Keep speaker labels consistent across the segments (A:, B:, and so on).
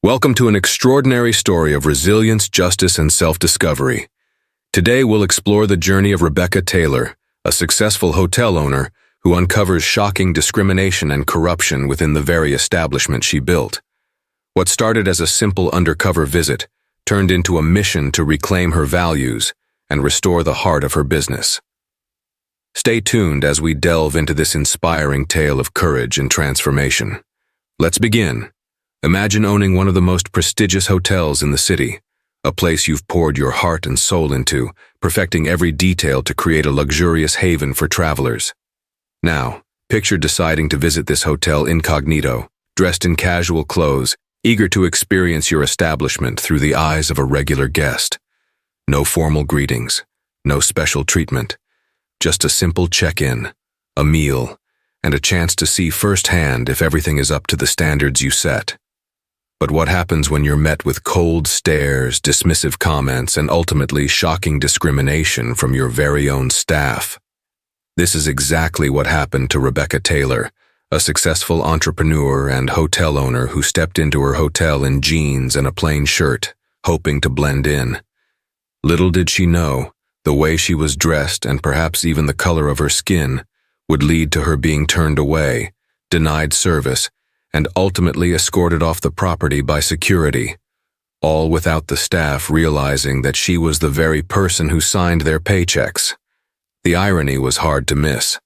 A: Welcome to an extraordinary story of resilience, justice, and self-discovery. Today we'll explore the journey of Rebecca Taylor, a successful hotel owner who uncovers shocking discrimination and corruption within the very establishment she built. What started as a simple undercover visit turned into a mission to reclaim her values and restore the heart of her business. Stay tuned as we delve into this inspiring tale of courage and transformation. Let's begin. Imagine owning one of the most prestigious hotels in the city, a place you've poured your heart and soul into, perfecting every detail to create a luxurious haven for travelers. Now, picture deciding to visit this hotel incognito, dressed in casual clothes, eager to experience your establishment through the eyes of a regular guest. No formal greetings, no special treatment, just a simple check-in, a meal, and a chance to see firsthand if everything is up to the standards you set. But what happens when you're met with cold stares, dismissive comments, and ultimately shocking discrimination from your very own staff? This is exactly what happened to Rebecca Taylor, a successful entrepreneur and hotel owner who stepped into her hotel in jeans and a plain shirt, hoping to blend in. Little did she know, the way she was dressed and perhaps even the color of her skin would lead to her being turned away, denied service, and ultimately escorted off the property by security, all without the staff realizing that she was the very person who signed their paychecks. The irony was hard to miss.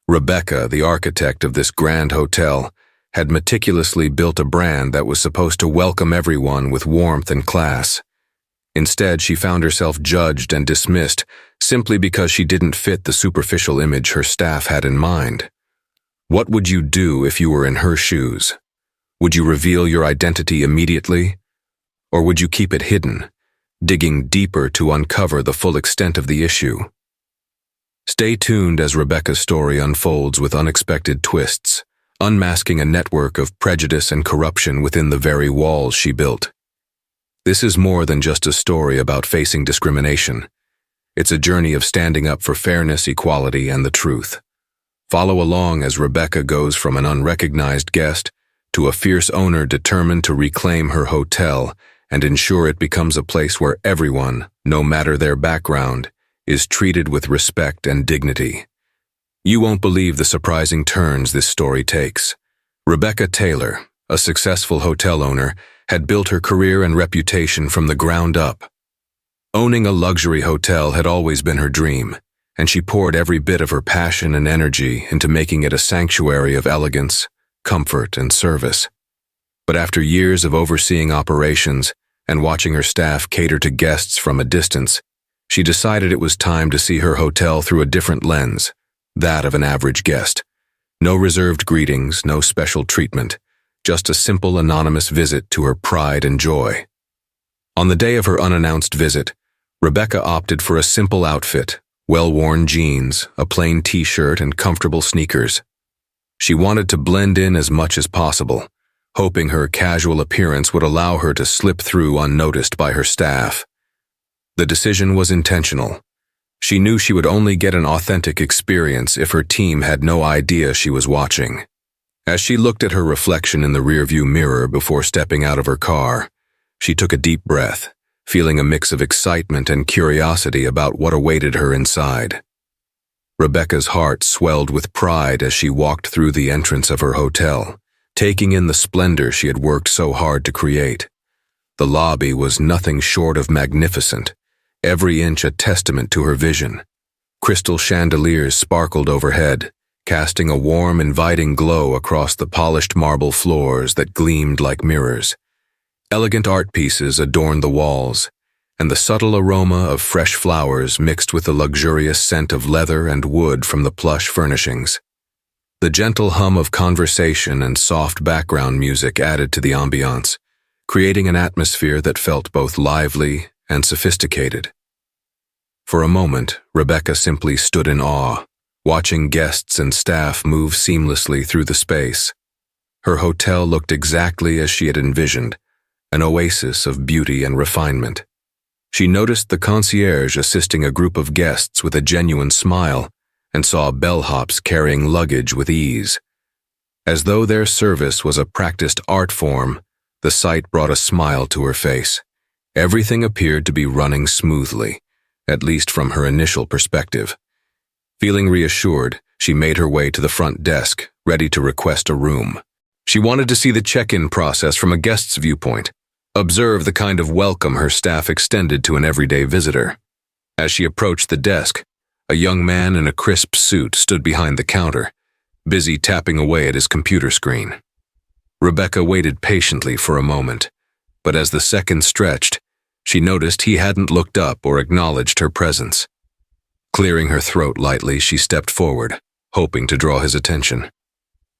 A: Rebecca, the architect of this grand hotel, had meticulously built a brand that was supposed to welcome everyone with warmth and class. Instead, she found herself judged and dismissed simply because she didn't fit the superficial image her staff had in mind. What would you do if you were in her shoes? Would you reveal your identity immediately? Or would you keep it hidden, digging deeper to uncover the full extent of the issue? Stay tuned as Rebecca's story unfolds with unexpected twists, unmasking a network of prejudice and corruption within the very walls she built. This is more than just a story about facing discrimination. It's a journey of standing up for fairness, equality, and the truth. Follow along as Rebecca goes from an unrecognized guest to a fierce owner determined to reclaim her hotel and ensure it becomes a place where everyone, no matter their background, is treated with respect and dignity. You won't believe the surprising turns this story takes. Rebecca Taylor, a successful hotel owner, had built her career and reputation from the ground up. Owning a luxury hotel had always been her dream, and she poured every bit of her passion and energy into making it a sanctuary of elegance, comfort, and service. But after years of overseeing operations and watching her staff cater to guests from a distance, she decided it was time to see her hotel through a different lens, that of an average guest. No reserved greetings, no special treatment, just a simple anonymous visit to her pride and joy. On the day of her unannounced visit, Rebecca opted for a simple outfit, well-worn jeans, a plain t-shirt, and comfortable sneakers. She wanted to blend in as much as possible, hoping her casual appearance would allow her to slip through unnoticed by her staff. The decision was intentional. She knew she would only get an authentic experience if her team had no idea she was watching. As she looked at her reflection in the rearview mirror before stepping out of her car, she took a deep breath, feeling a mix of excitement and curiosity about what awaited her inside. Rebecca's heart swelled with pride as she walked through the entrance of her hotel, taking in the splendor she had worked so hard to create. The lobby was nothing short of magnificent, every inch a testament to her vision. Crystal chandeliers sparkled overhead, casting a warm, inviting glow across the polished marble floors that gleamed like mirrors. Elegant art pieces adorned the walls, and the subtle aroma of fresh flowers mixed with the luxurious scent of leather and wood from the plush furnishings. The gentle hum of conversation and soft background music added to the ambiance, creating an atmosphere that felt both lively and sophisticated. For a moment, Rebecca simply stood in awe, watching guests and staff move seamlessly through the space. Her hotel looked exactly as she had envisioned, an oasis of beauty and refinement. She noticed the concierge assisting a group of guests with a genuine smile and saw bellhops carrying luggage with ease. As though their service was a practiced art form, The sight brought a smile to her face. Everything appeared to be running smoothly, at least from her initial perspective. Feeling reassured, she made her way to the front desk, ready to request a room. She wanted to see the check-in process from a guest's viewpoint, observe the kind of welcome her staff extended to an everyday visitor. As she approached the desk, a young man in a crisp suit stood behind the counter, busy tapping away at his computer screen. Rebecca waited patiently for a moment, but as the seconds stretched, she noticed he hadn't looked up or acknowledged her presence. Clearing her throat lightly, she stepped forward, hoping to draw his attention.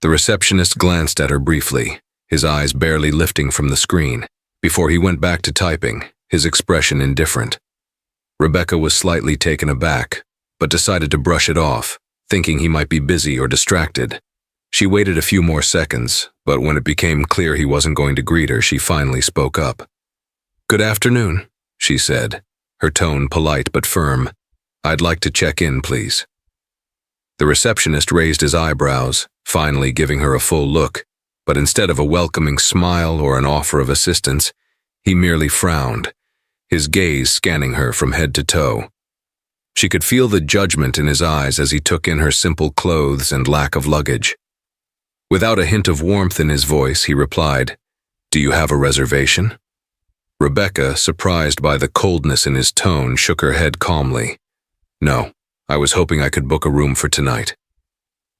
A: The receptionist glanced at her briefly, his eyes barely lifting from the screen, before he went back to typing, his expression indifferent. Rebecca was slightly taken aback, but decided to brush it off, thinking he might be busy or distracted. She waited a few more seconds, but when it became clear he wasn't going to greet her, she finally spoke up. "Good afternoon," she said, her tone polite but firm. "I'd like to check in, please." The receptionist raised his eyebrows, finally giving her a full look, but instead of a welcoming smile or an offer of assistance, he merely frowned, his gaze scanning her from head to toe. She could feel the judgment in his eyes as he took in her simple clothes and lack of luggage. Without a hint of warmth in his voice, he replied, "Do you have a reservation?" Rebecca, surprised by the coldness in his tone, shook her head calmly. "No, I was hoping I could book a room for tonight."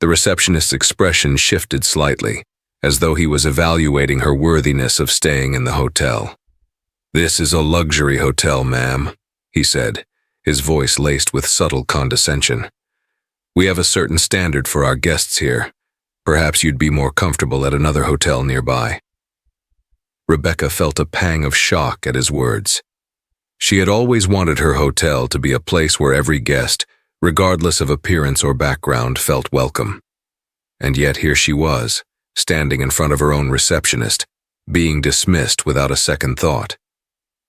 A: The receptionist's expression shifted slightly, as though he was evaluating her worthiness of staying in the hotel. "This is a luxury hotel, ma'am," he said, his voice laced with subtle condescension. "We have a certain standard for our guests here. Perhaps you'd be more comfortable at another hotel nearby." Rebecca felt a pang of shock at his words. She had always wanted her hotel to be a place where every guest, regardless of appearance or background, felt welcome. And yet here she was, standing in front of her own receptionist, being dismissed without a second thought.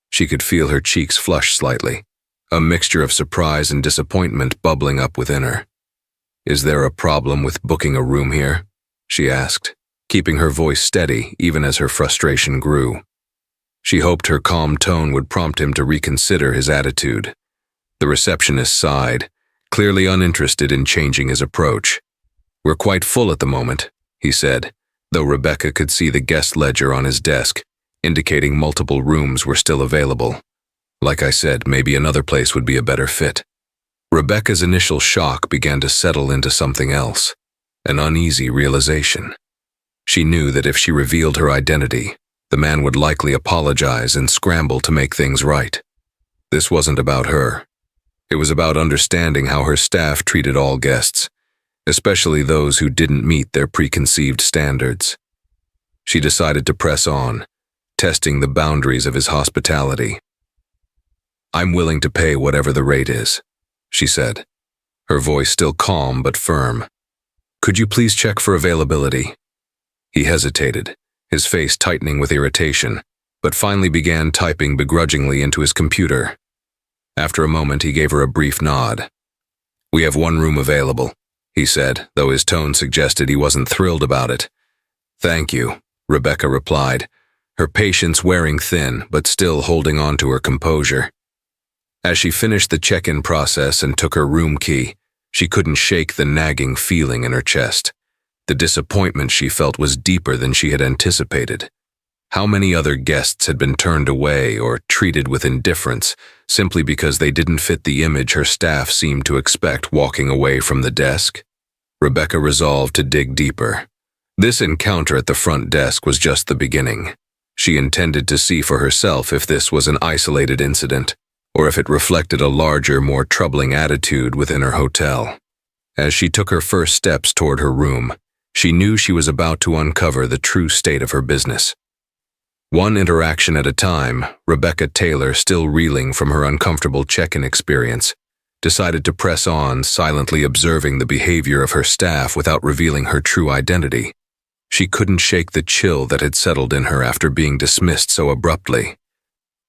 A: She could feel her cheeks flush slightly, a mixture of surprise and disappointment bubbling up within her. "Is there a problem with booking a room here?" she asked, keeping her voice steady even as her frustration grew. She hoped her calm tone would prompt him to reconsider his attitude. The receptionist sighed, clearly uninterested in changing his approach. "We're quite full at the moment," he said, though Rebecca could see the guest ledger on his desk, indicating multiple rooms were still available. Like I said, maybe another place would be a better fit. Rebecca's initial shock began to settle into something else, an uneasy realization. She knew that if she revealed her identity, the man would likely apologize and scramble to make things right. This wasn't about her. It was about understanding how her staff treated all guests, especially those who didn't meet their preconceived standards. She decided to press on, testing the boundaries of his hospitality. "I'm willing to pay whatever the rate is," she said, her voice still calm but firm. "Could you please check for availability?" He hesitated, his face tightening with irritation, but finally began typing begrudgingly into his computer. After a moment, he gave her a brief nod. "We have one room available," he said, though his tone suggested he wasn't thrilled about it. "Thank you," Rebecca replied, her patience wearing thin but still holding on to her composure. As she finished the check-in process and took her room key, she couldn't shake the nagging feeling in her chest. The disappointment she felt was deeper than she had anticipated. How many other guests had been turned away or treated with indifference simply because they didn't fit the image her staff seemed to expect walking away from the desk? Rebecca resolved to dig deeper. This encounter at the front desk was just the beginning. She intended to see for herself if this was an isolated incident, or if it reflected a larger, more troubling attitude within her hotel. As she took her first steps toward her room, she knew she was about to uncover the true state of her business. One interaction at a time, Rebecca Taylor, still reeling from her uncomfortable check-in experience, decided to press on, silently observing the behavior of her staff without revealing her true identity. She couldn't shake the chill that had settled in her after being dismissed so abruptly.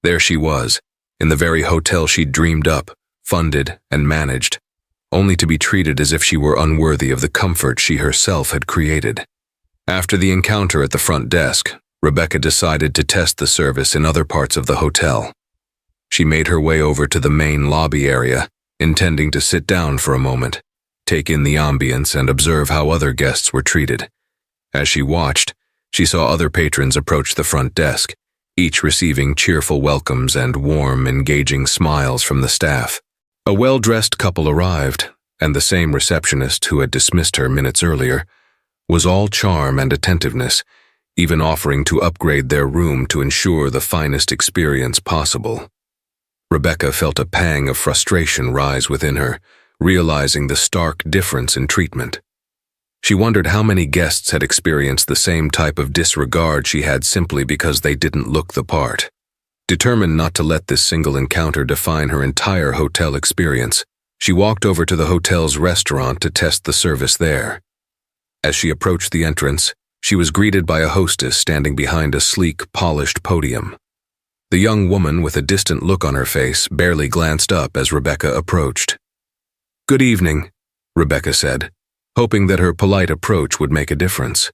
A: There she was, in the very hotel she'd dreamed up, funded, and managed, only to be treated as if she were unworthy of the comfort she herself had created. After the encounter at the front desk, Rebecca decided to test the service in other parts of the hotel. She made her way over to the main lobby area, intending to sit down for a moment, take in the ambience and observe how other guests were treated. As she watched, she saw other patrons approach the front desk, each receiving cheerful welcomes and warm, engaging smiles from the staff. A well-dressed couple arrived, and the same receptionist who had dismissed her minutes earlier was all charm and attentiveness, even offering to upgrade their room to ensure the finest experience possible. Rebecca felt a pang of frustration rise within her, realizing the stark difference in treatment. She wondered how many guests had experienced the same type of disregard she had simply because they didn't look the part. Determined not to let this single encounter define her entire hotel experience, she walked over to the hotel's restaurant to test the service there. As she approached the entrance, she was greeted by a hostess standing behind a sleek, polished podium. The young woman, with a distant look on her face, barely glanced up as Rebecca approached. "Good evening," Rebecca said, hoping that her polite approach would make a difference.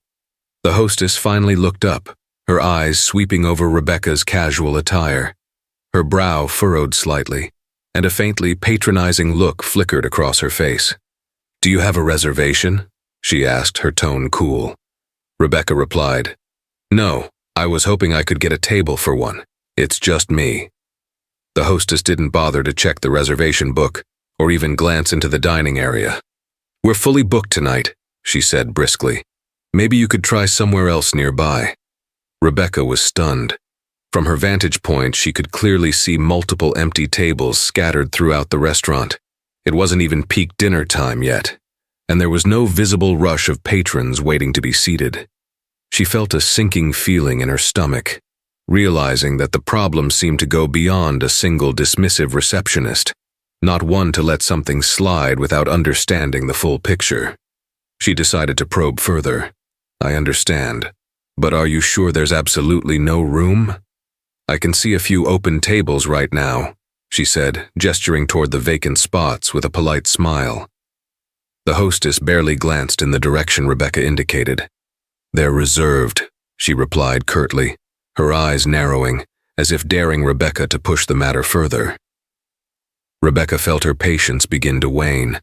A: The hostess finally looked up, her eyes sweeping over Rebecca's casual attire. Her brow furrowed slightly, and a faintly patronizing look flickered across her face. "Do you have a reservation?" she asked, her tone cool. Rebecca replied, "No, I was hoping I could get a table for one. It's just me." The hostess didn't bother to check the reservation book or even glance into the dining area. "We're fully booked tonight," she said briskly. "Maybe you could try somewhere else nearby." Rebecca was stunned. From her vantage point, she could clearly see multiple empty tables scattered throughout the restaurant. It wasn't even peak dinner time yet, and there was no visible rush of patrons waiting to be seated. She felt a sinking feeling in her stomach, realizing that the problem seemed to go beyond a single dismissive receptionist, not one to let something slide without understanding the full picture. She decided to probe further. "I understand, but are you sure there's absolutely no room?" "I can see a few open tables right now," she said, gesturing toward the vacant spots with a polite smile. The hostess barely glanced in the direction Rebecca indicated. "They're reserved," she replied curtly, her eyes narrowing, as if daring Rebecca to push the matter further. Rebecca felt her patience begin to wane.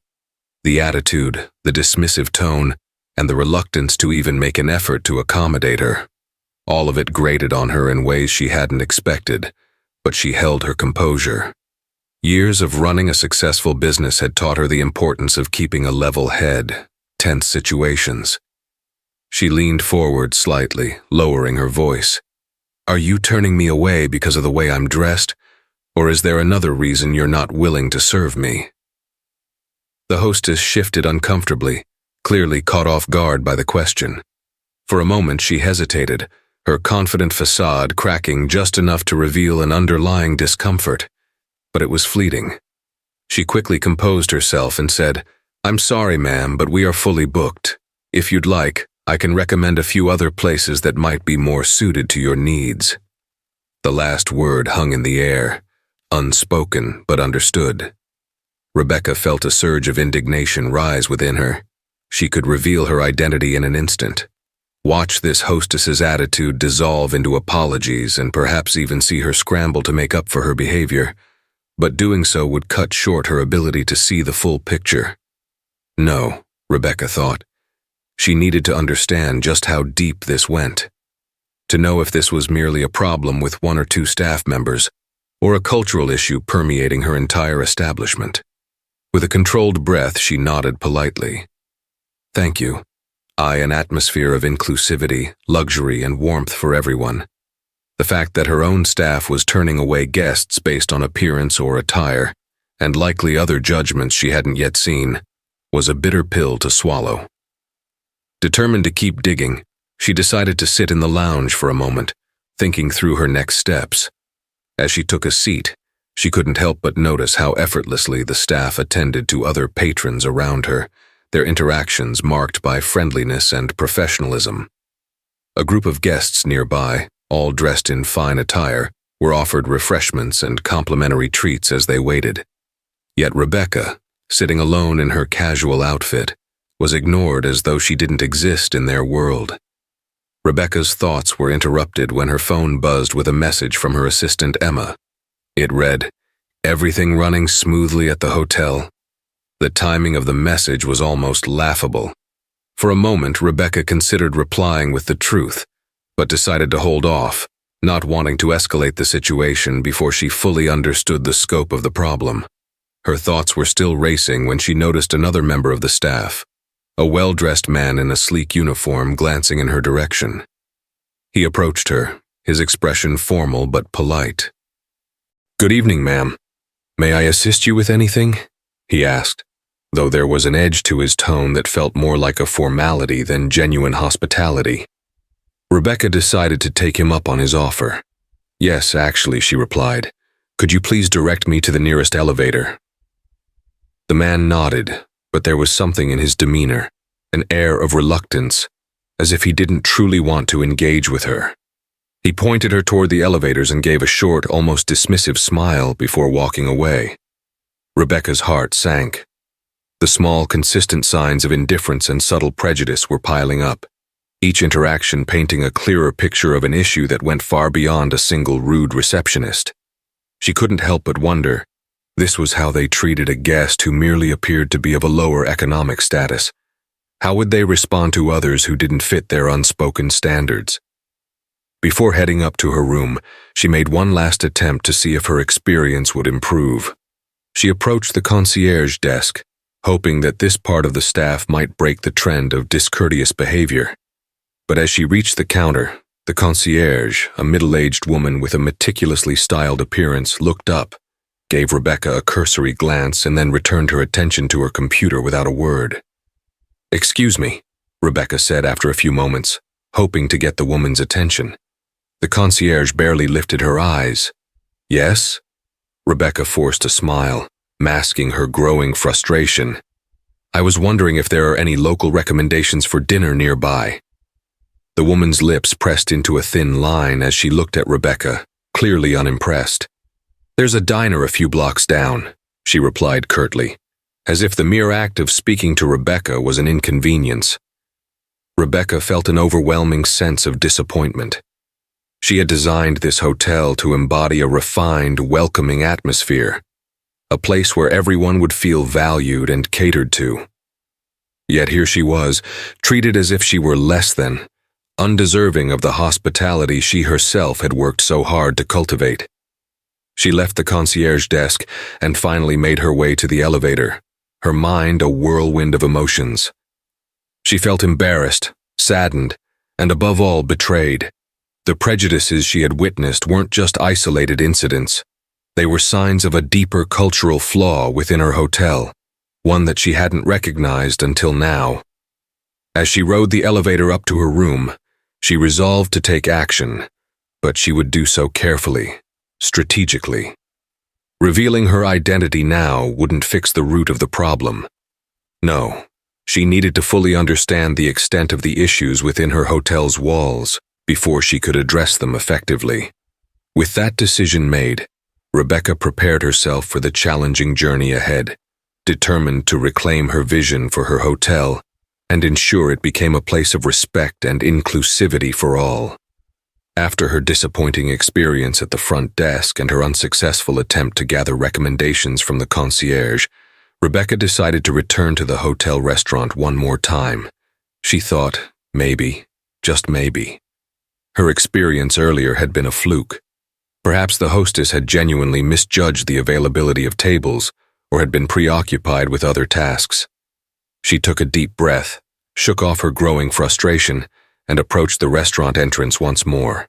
A: The attitude, the dismissive tone, and the reluctance to even make an effort to accommodate her. All of it grated on her in ways she hadn't expected, but she held her composure. Years of running a successful business had taught her the importance of keeping a level head, tense situations. She leaned forward slightly, lowering her voice. "Are you turning me away because of the way I'm dressed, or is there another reason you're not willing to serve me?" The hostess shifted uncomfortably, clearly caught off guard by the question. For a moment she hesitated, her confident facade cracking just enough to reveal an underlying discomfort, but it was fleeting. She quickly composed herself and said, "I'm sorry, ma'am, but we are fully booked. If you'd like, I can recommend a few other places that might be more suited to your needs." The last word hung in the air, unspoken but understood. Rebecca felt a surge of indignation rise within her. She could reveal her identity in an instant. Watch this hostess's attitude dissolve into apologies and perhaps even see her scramble to make up for her behavior, but doing so would cut short her ability to see the full picture. No, Rebecca thought. She needed to understand just how deep this went. To know if this was merely a problem with one or two staff members, or a cultural issue permeating her entire establishment. With a controlled breath, she nodded politely. "Thank you. An atmosphere of inclusivity, luxury, and warmth for everyone." The fact that her own staff was turning away guests based on appearance or attire, and likely other judgments she hadn't yet seen, was a bitter pill to swallow. Determined to keep digging, she decided to sit in the lounge for a moment, thinking through her next steps. As she took a seat, she couldn't help but notice how effortlessly the staff attended to other patrons around her, their interactions marked by friendliness and professionalism. A group of guests nearby, all dressed in fine attire, were offered refreshments and complimentary treats as they waited. Yet Rebecca, sitting alone in her casual outfit, was ignored as though she didn't exist in their world. Rebecca's thoughts were interrupted when her phone buzzed with a message from her assistant Emma. It read, "Everything running smoothly at the hotel." The timing of the message was almost laughable. For a moment, Rebecca considered replying with the truth, but decided to hold off, not wanting to escalate the situation before she fully understood the scope of the problem. Her thoughts were still racing when she noticed another member of the staff, a well-dressed man in a sleek uniform, glancing in her direction. He approached her, his expression formal but polite. "Good evening, ma'am. May I assist you with anything?" he asked, though there was an edge to his tone that felt more like a formality than genuine hospitality. Rebecca decided to take him up on his offer. "Yes, actually," she replied. "Could you please direct me to the nearest elevator?" The man nodded, but there was something in his demeanor, an air of reluctance, as if he didn't truly want to engage with her. He pointed her toward the elevators and gave a short, almost dismissive smile before walking away. Rebecca's heart sank. The small, consistent signs of indifference and subtle prejudice were piling up, each interaction painting a clearer picture of an issue that went far beyond a single rude receptionist. She couldn't help but wonder, this was how they treated a guest who merely appeared to be of a lower economic status. How would they respond to others who didn't fit their unspoken standards? Before heading up to her room, she made one last attempt to see if her experience would improve. She approached the concierge desk, hoping that this part of the staff might break the trend of discourteous behavior. But as she reached the counter, the concierge, a middle-aged woman with a meticulously styled appearance, looked up, gave Rebecca a cursory glance, and then returned her attention to her computer without a word. "Excuse me," Rebecca said after a few moments, hoping to get the woman's attention. The concierge barely lifted her eyes. "Yes?" Rebecca forced a smile, masking her growing frustration. "I was wondering if there are any local recommendations for dinner nearby." The woman's lips pressed into a thin line as she looked at Rebecca, clearly unimpressed. "There's a diner a few blocks down," she replied curtly, as if the mere act of speaking to Rebecca was an inconvenience. Rebecca felt an overwhelming sense of disappointment. She had designed this hotel to embody a refined, welcoming atmosphere, a place where everyone would feel valued and catered to. Yet here she was, treated as if she were less than, undeserving of the hospitality she herself had worked so hard to cultivate. She left the concierge desk and finally made her way to the elevator, her mind a whirlwind of emotions. She felt embarrassed, saddened, and above all betrayed. The prejudices she had witnessed weren't just isolated incidents. They were signs of a deeper cultural flaw within her hotel, one that she hadn't recognized until now. As she rode the elevator up to her room, she resolved to take action, but she would do so carefully, strategically. Revealing her identity now wouldn't fix the root of the problem. No, she needed to fully understand the extent of the issues within her hotel's walls before she could address them effectively. With that decision made, Rebecca prepared herself for the challenging journey ahead, determined to reclaim her vision for her hotel and ensure it became a place of respect and inclusivity for all. After her disappointing experience at the front desk and her unsuccessful attempt to gather recommendations from the concierge, Rebecca decided to return to the hotel restaurant one more time. She thought, maybe, just maybe, her experience earlier had been a fluke. Perhaps the hostess had genuinely misjudged the availability of tables or had been preoccupied with other tasks. She took a deep breath, shook off her growing frustration, and approached the restaurant entrance once more.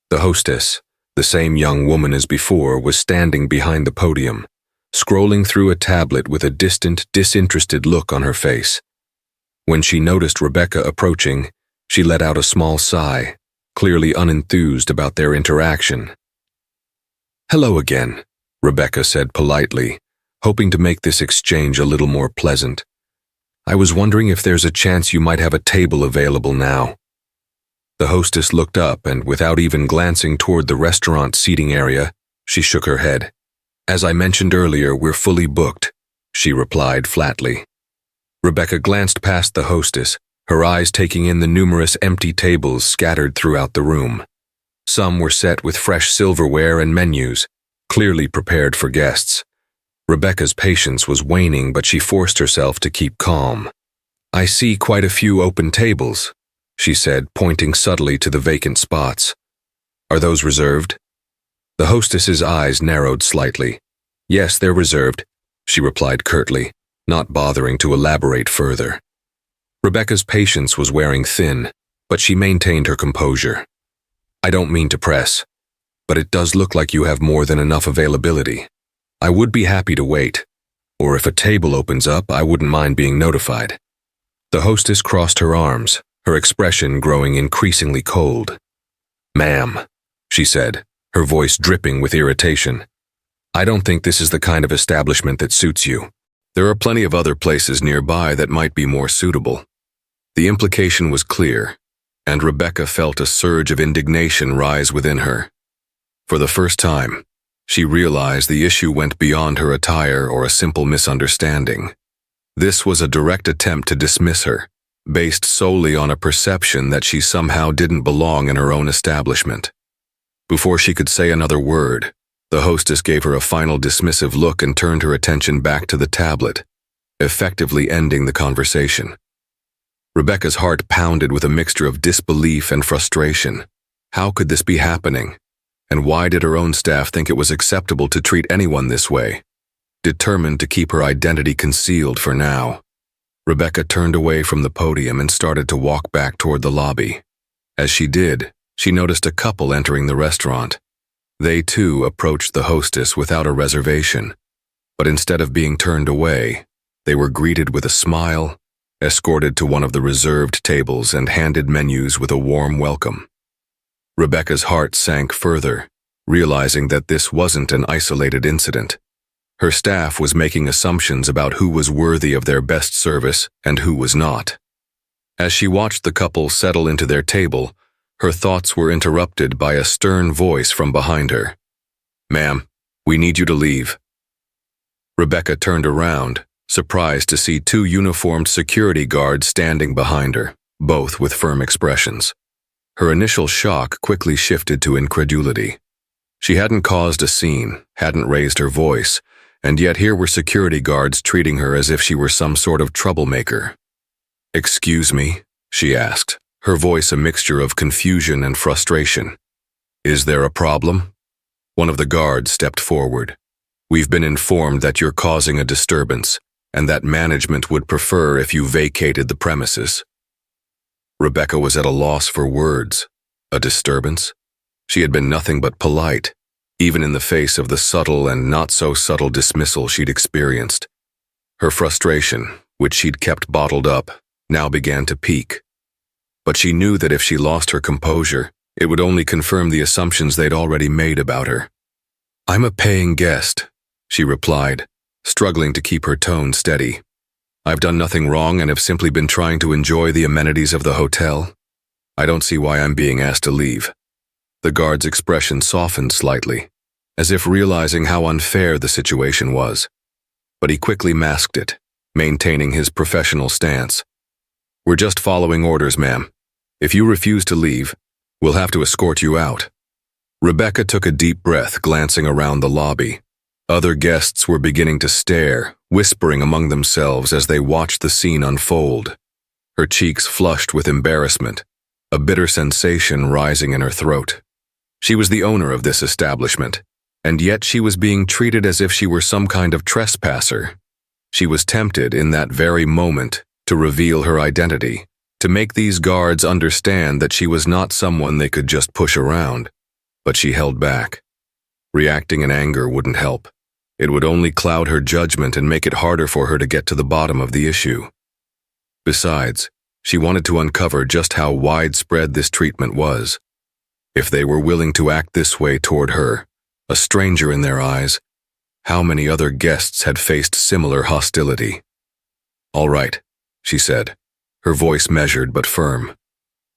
A: The hostess, the same young woman as before, was standing behind the podium, scrolling through a tablet with a distant, disinterested look on her face. When she noticed Rebecca approaching, she let out a small sigh, clearly unenthused about their interaction. "Hello again," Rebecca said politely, hoping to make this exchange a little more pleasant. "I was wondering if there's a chance you might have a table available now." The hostess looked up and, without even glancing toward the restaurant seating area, she shook her head. "As I mentioned earlier, we're fully booked," she replied flatly. Rebecca glanced past the hostess, her eyes taking in the numerous empty tables scattered throughout the room. Some were set with fresh silverware and menus, clearly prepared for guests. Rebecca's patience was waning, but she forced herself to keep calm. "I see quite a few open tables," she said, pointing subtly to the vacant spots. "Are those reserved?" The hostess's eyes narrowed slightly. "Yes, they're reserved," she replied curtly, not bothering to elaborate further. Rebecca's patience was wearing thin, but she maintained her composure. "I don't mean to press, but it does look like you have more than enough availability. I would be happy to wait, or if a table opens up, I wouldn't mind being notified." The hostess crossed her arms, her expression growing increasingly cold. "Ma'am," she said, her voice dripping with irritation, "I don't think this is the kind of establishment that suits you. There are plenty of other places nearby that might be more suitable." The implication was clear, and Rebecca felt a surge of indignation rise within her. For the first time, she realized the issue went beyond her attire or a simple misunderstanding. This was a direct attempt to dismiss her, based solely on a perception that she somehow didn't belong in her own establishment. Before she could say another word, the hostess gave her a final dismissive look and turned her attention back to the tablet, effectively ending the conversation. Rebecca's heart pounded with a mixture of disbelief and frustration. How could this be happening? And why did her own staff think it was acceptable to treat anyone this way? Determined to keep her identity concealed for now, Rebecca turned away from the podium and started to walk back toward the lobby. As she did, she noticed a couple entering the restaurant. They too approached the hostess without a reservation, but instead of being turned away, they were greeted with a smile, escorted to one of the reserved tables, and handed menus with a warm welcome. Rebecca's heart sank further, realizing that this wasn't an isolated incident. Her staff was making assumptions about who was worthy of their best service and who was not. As she watched the couple settle into their table, her thoughts were interrupted by a stern voice from behind her. "Ma'am, we need you to leave." Rebecca turned around, surprised to see two uniformed security guards standing behind her, both with firm expressions. Her initial shock quickly shifted to incredulity. She hadn't caused a scene, hadn't raised her voice, and yet here were security guards treating her as if she were some sort of troublemaker. "Excuse me?" she asked, her voice a mixture of confusion and frustration. "Is there a problem?" One of the guards stepped forward. "We've been informed that you're causing a disturbance, and that management would prefer if you vacated the premises." Rebecca was at a loss for words. A disturbance? She had been nothing but polite, even in the face of the subtle and not-so-subtle dismissal she'd experienced. Her frustration, which she'd kept bottled up, now began to peak. But she knew that if she lost her composure, it would only confirm the assumptions they'd already made about her. "I'm a paying guest," she replied, struggling to keep her tone steady. "I've done nothing wrong and have simply been trying to enjoy the amenities of the hotel. I don't see why I'm being asked to leave." The guard's expression softened slightly, as if realizing how unfair the situation was. But he quickly masked it, maintaining his professional stance. "We're just following orders, ma'am. If you refuse to leave, we'll have to escort you out." Rebecca took a deep breath, glancing around the lobby. Other guests were beginning to stare, whispering among themselves as they watched the scene unfold. Her cheeks flushed with embarrassment, a bitter sensation rising in her throat. She was the owner of this establishment, and yet she was being treated as if she were some kind of trespasser. She was tempted in that very moment to reveal her identity, to make these guards understand that she was not someone they could just push around. But she held back. Reacting in anger wouldn't help. It would only cloud her judgment and make it harder for her to get to the bottom of the issue. Besides, she wanted to uncover just how widespread this treatment was. If they were willing to act this way toward her, a stranger in their eyes, how many other guests had faced similar hostility? "All right," she said, her voice measured but firm.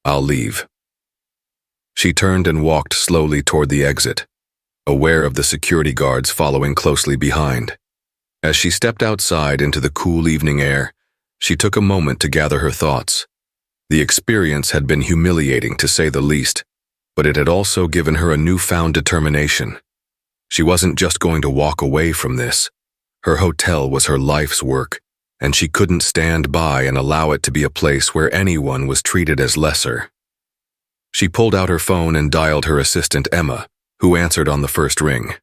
A: "I'll leave." She turned and walked slowly toward the exit, aware of the security guards following closely behind. As she stepped outside into the cool evening air, she took a moment to gather her thoughts. The experience had been humiliating, to say the least, but it had also given her a newfound determination. She wasn't just going to walk away from this. Her hotel was her life's work, and she couldn't stand by and allow it to be a place where anyone was treated as lesser. She pulled out her phone and dialed her assistant, Emma, who answered on the first ring.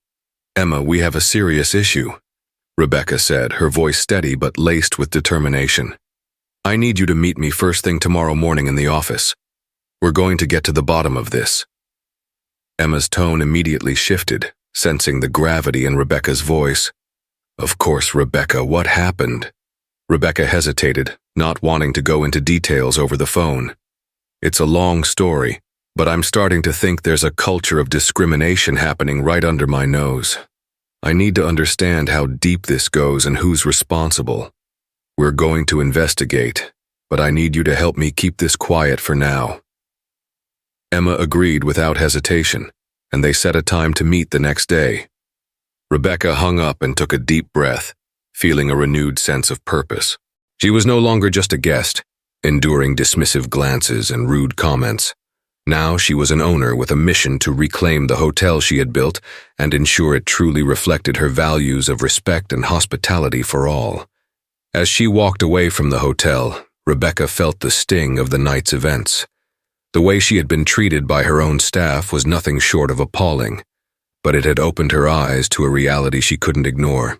A: "Emma, we have a serious issue," Rebecca said, her voice steady but laced with determination. "I need you to meet me first thing tomorrow morning in the office. We're going to get to the bottom of this." Emma's tone immediately shifted, sensing the gravity in Rebecca's voice. "Of course, Rebecca, what happened?" Rebecca hesitated, not wanting to go into details over the phone. "It's a long story, but I'm starting to think there's a culture of discrimination happening right under my nose. I need to understand how deep this goes and who's responsible. We're going to investigate, but I need you to help me keep this quiet for now." Emma agreed without hesitation, and they set a time to meet the next day. Rebecca hung up and took a deep breath, feeling a renewed sense of purpose. She was no longer just a guest, enduring dismissive glances and rude comments. Now she was an owner with a mission to reclaim the hotel she had built and ensure it truly reflected her values of respect and hospitality for all. As she walked away from the hotel, Rebecca felt the sting of the night's events. The way she had been treated by her own staff was nothing short of appalling, but it had opened her eyes to a reality she couldn't ignore.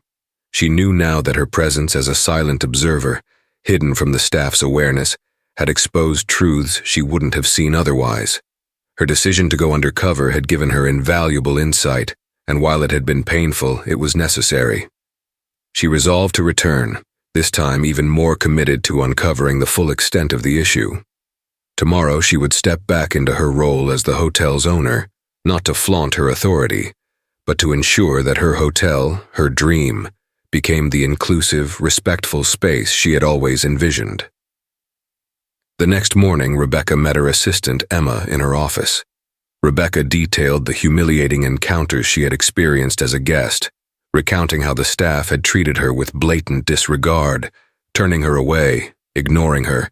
A: She knew now that her presence as a silent observer, hidden from the staff's awareness, had exposed truths she wouldn't have seen otherwise. Her decision to go undercover had given her invaluable insight, and while it had been painful, it was necessary. She resolved to return, this time even more committed to uncovering the full extent of the issue. Tomorrow she would step back into her role as the hotel's owner, not to flaunt her authority, but to ensure that her hotel, her dream, became the inclusive, respectful space she had always envisioned. The next morning, Rebecca met her assistant, Emma, in her office. Rebecca detailed the humiliating encounters she had experienced as a guest, recounting how the staff had treated her with blatant disregard, turning her away, ignoring her,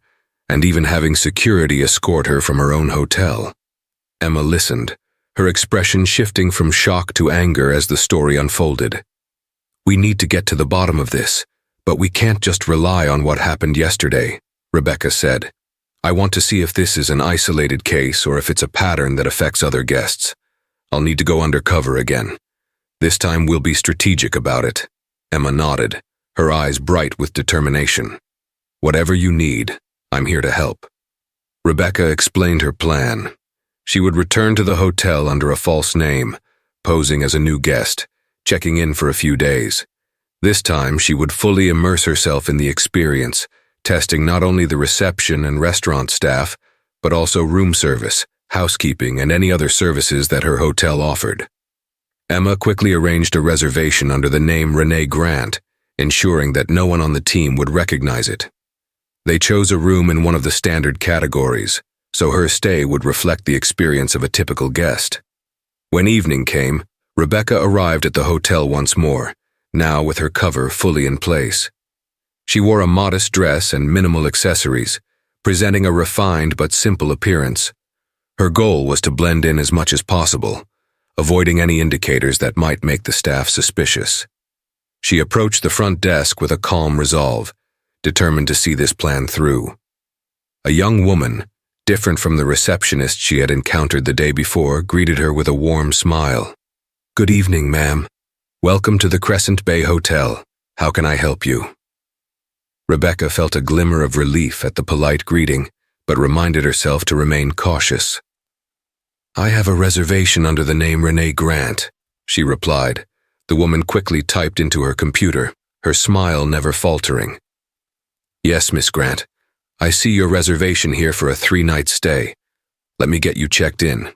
A: and even having security escort her from her own hotel. Emma listened, her expression shifting from shock to anger as the story unfolded. "We need to get to the bottom of this, but we can't just rely on what happened yesterday," Rebecca said. "I want to see if this is an isolated case or if it's a pattern that affects other guests. I'll need to go undercover again. This time we'll be strategic about it." Emma nodded, her eyes bright with determination. "Whatever you need, I'm here to help." Rebecca explained her plan. She would return to the hotel under a false name, posing as a new guest, checking in for a few days. This time she would fully immerse herself in the experience, testing not only the reception and restaurant staff, but also room service, housekeeping, and any other services that her hotel offered. Emma quickly arranged a reservation under the name Renee Grant, ensuring that no one on the team would recognize it. They chose a room in one of the standard categories, so her stay would reflect the experience of a typical guest. When evening came, Rebecca arrived at the hotel once more, now with her cover fully in place. She wore a modest dress and minimal accessories, presenting a refined but simple appearance. Her goal was to blend in as much as possible, avoiding any indicators that might make the staff suspicious. She approached the front desk with a calm resolve, determined to see this plan through. A young woman, different from the receptionist she had encountered the day before, greeted her with a warm smile. "Good evening, ma'am. Welcome to the Crescent Bay Hotel. How can I help you?" Rebecca felt a glimmer of relief at the polite greeting, but reminded herself to remain cautious. "I have a reservation under the name Renee Grant," she replied. The woman quickly typed into her computer, her smile never faltering. "Yes, Miss Grant. I see your reservation here for a 3-night stay. Let me get you checked in."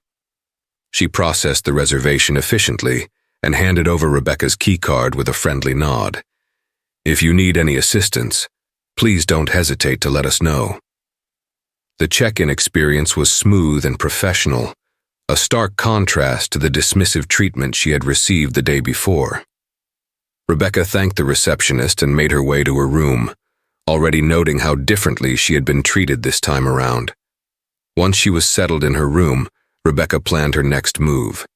A: She processed the reservation efficiently and handed over Rebecca's keycard with a friendly nod. "If you need any assistance, please don't hesitate to let us know." The check-in experience was smooth and professional, a stark contrast to the dismissive treatment she had received the day before. Rebecca thanked the receptionist and made her way to her room, already noting how differently she had been treated this time around. Once she was settled in her room, Rebecca planned her next move.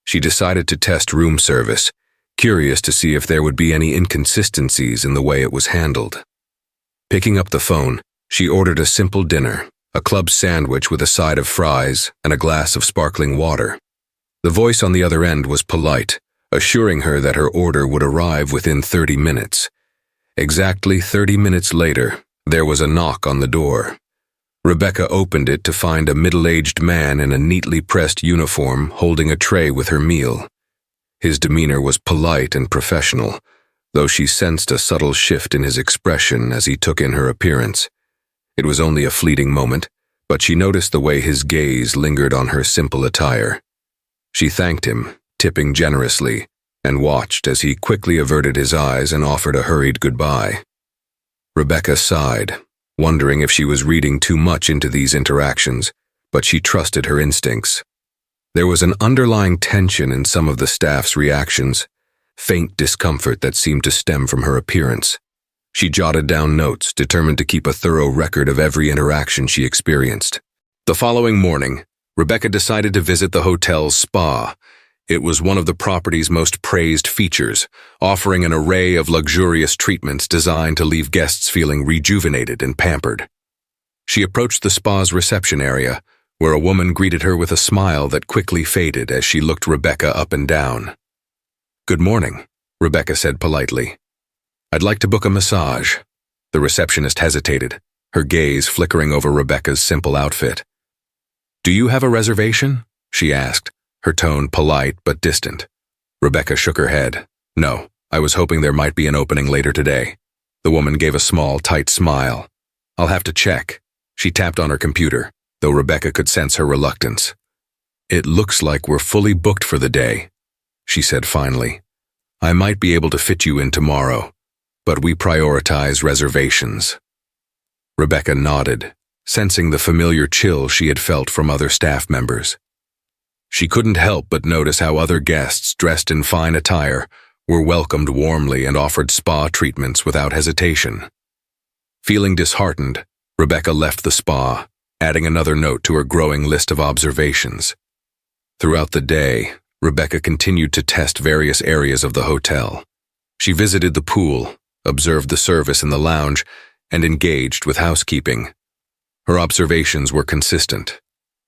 A: She decided to test room service, curious to see if there would be any inconsistencies in the way it was handled. Picking up the phone, she ordered a simple dinner, a club sandwich with a side of fries and a glass of sparkling water. The voice on the other end was polite, assuring her that her order would arrive within 30 minutes. Exactly 30 minutes later, there was a knock on the door. Rebecca opened it to find a middle-aged man in a neatly pressed uniform holding a tray with her meal. His demeanor was polite and professional, though she sensed a subtle shift in his expression as he took in her appearance. It was only a fleeting moment, but she noticed the way his gaze lingered on her simple attire. She thanked him, tipping generously, and watched as he quickly averted his eyes and offered a hurried goodbye. Rebecca sighed, wondering if she was reading too much into these interactions, but she trusted her instincts. There was an underlying tension in some of the staff's reactions, faint discomfort that seemed to stem from her appearance. She jotted down notes, determined to keep a thorough record of every interaction she experienced. The following morning, Rebecca decided to visit the hotel's spa. It was one of the property's most praised features, offering an array of luxurious treatments designed to leave guests feeling rejuvenated and pampered. She approached the spa's reception area, where a woman greeted her with a smile that quickly faded as she looked Rebecca up and down. "Good morning," Rebecca said politely. "I'd like to book a massage." The receptionist hesitated, her gaze flickering over Rebecca's simple outfit. "Do you have a reservation?" she asked, her tone polite but distant. Rebecca shook her head. "No, I was hoping there might be an opening later today." The woman gave a small, tight smile. "I'll have to check." She tapped on her computer, though Rebecca could sense her reluctance. "It looks like we're fully booked for the day," she said finally. "I might be able to fit you in tomorrow, but we prioritize reservations." Rebecca nodded, sensing the familiar chill she had felt from other staff members. She couldn't help but notice how other guests dressed in fine attire were welcomed warmly and offered spa treatments without hesitation. Feeling disheartened, Rebecca left the spa, adding another note to her growing list of observations. Throughout the day, Rebecca continued to test various areas of the hotel. She visited the pool, observed the service in the lounge, and engaged with housekeeping. Her observations were consistent.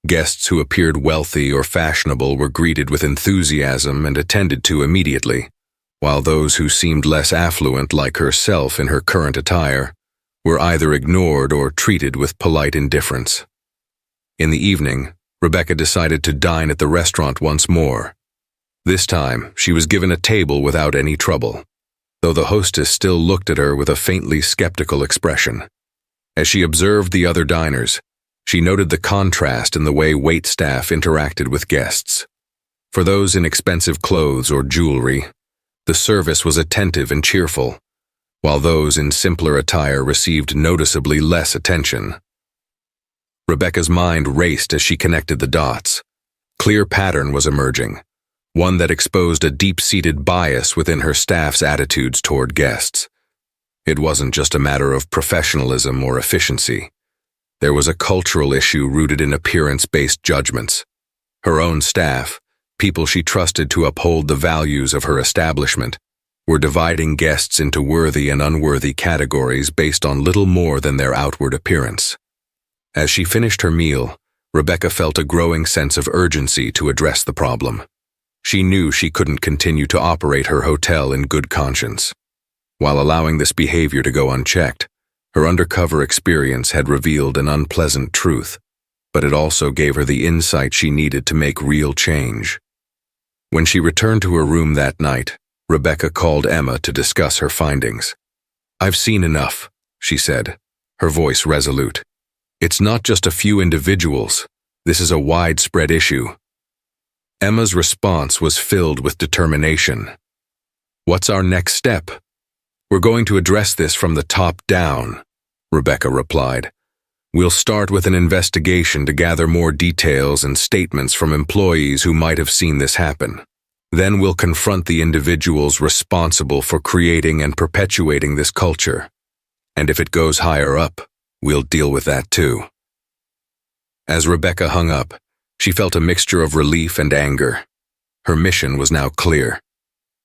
A: Guests who appeared wealthy or fashionable were greeted with enthusiasm and attended to immediately, while those who seemed less affluent, like herself in her current attire, were either ignored or treated with polite indifference. In the evening, Rebecca decided to dine at the restaurant once more. This time, she was given a table without any trouble, though the hostess still looked at her with a faintly skeptical expression. As she observed the other diners, she noted the contrast in the way waitstaff interacted with guests. For those in expensive clothes or jewelry, the service was attentive and cheerful, while those in simpler attire received noticeably less attention. Rebecca's mind raced as she connected the dots. Clear pattern was emerging, one that exposed a deep-seated bias within her staff's attitudes toward guests. It wasn't just a matter of professionalism or efficiency. There was a cultural issue rooted in appearance-based judgments. Her own staff, people she trusted to uphold the values of her establishment, were dividing guests into worthy and unworthy categories based on little more than their outward appearance. As she finished her meal, Rebecca felt a growing sense of urgency to address the problem. She knew she couldn't continue to operate her hotel in good conscience. While allowing this behavior to go unchecked, her undercover experience had revealed an unpleasant truth, but it also gave her the insight she needed to make real change. When she returned to her room that night, Rebecca called Emma to discuss her findings. "I've seen enough," she said, her voice resolute. "It's not just a few individuals. This is a widespread issue." Emma's response was filled with determination. "What's our next step?" "We're going to address this from the top down," Rebecca replied. "We'll start with an investigation to gather more details and statements from employees who might have seen this happen. Then we'll confront the individuals responsible for creating and perpetuating this culture. And if it goes higher up, we'll deal with that too. As Rebecca hung up, she felt a mixture of relief and anger. Her mission was now clear.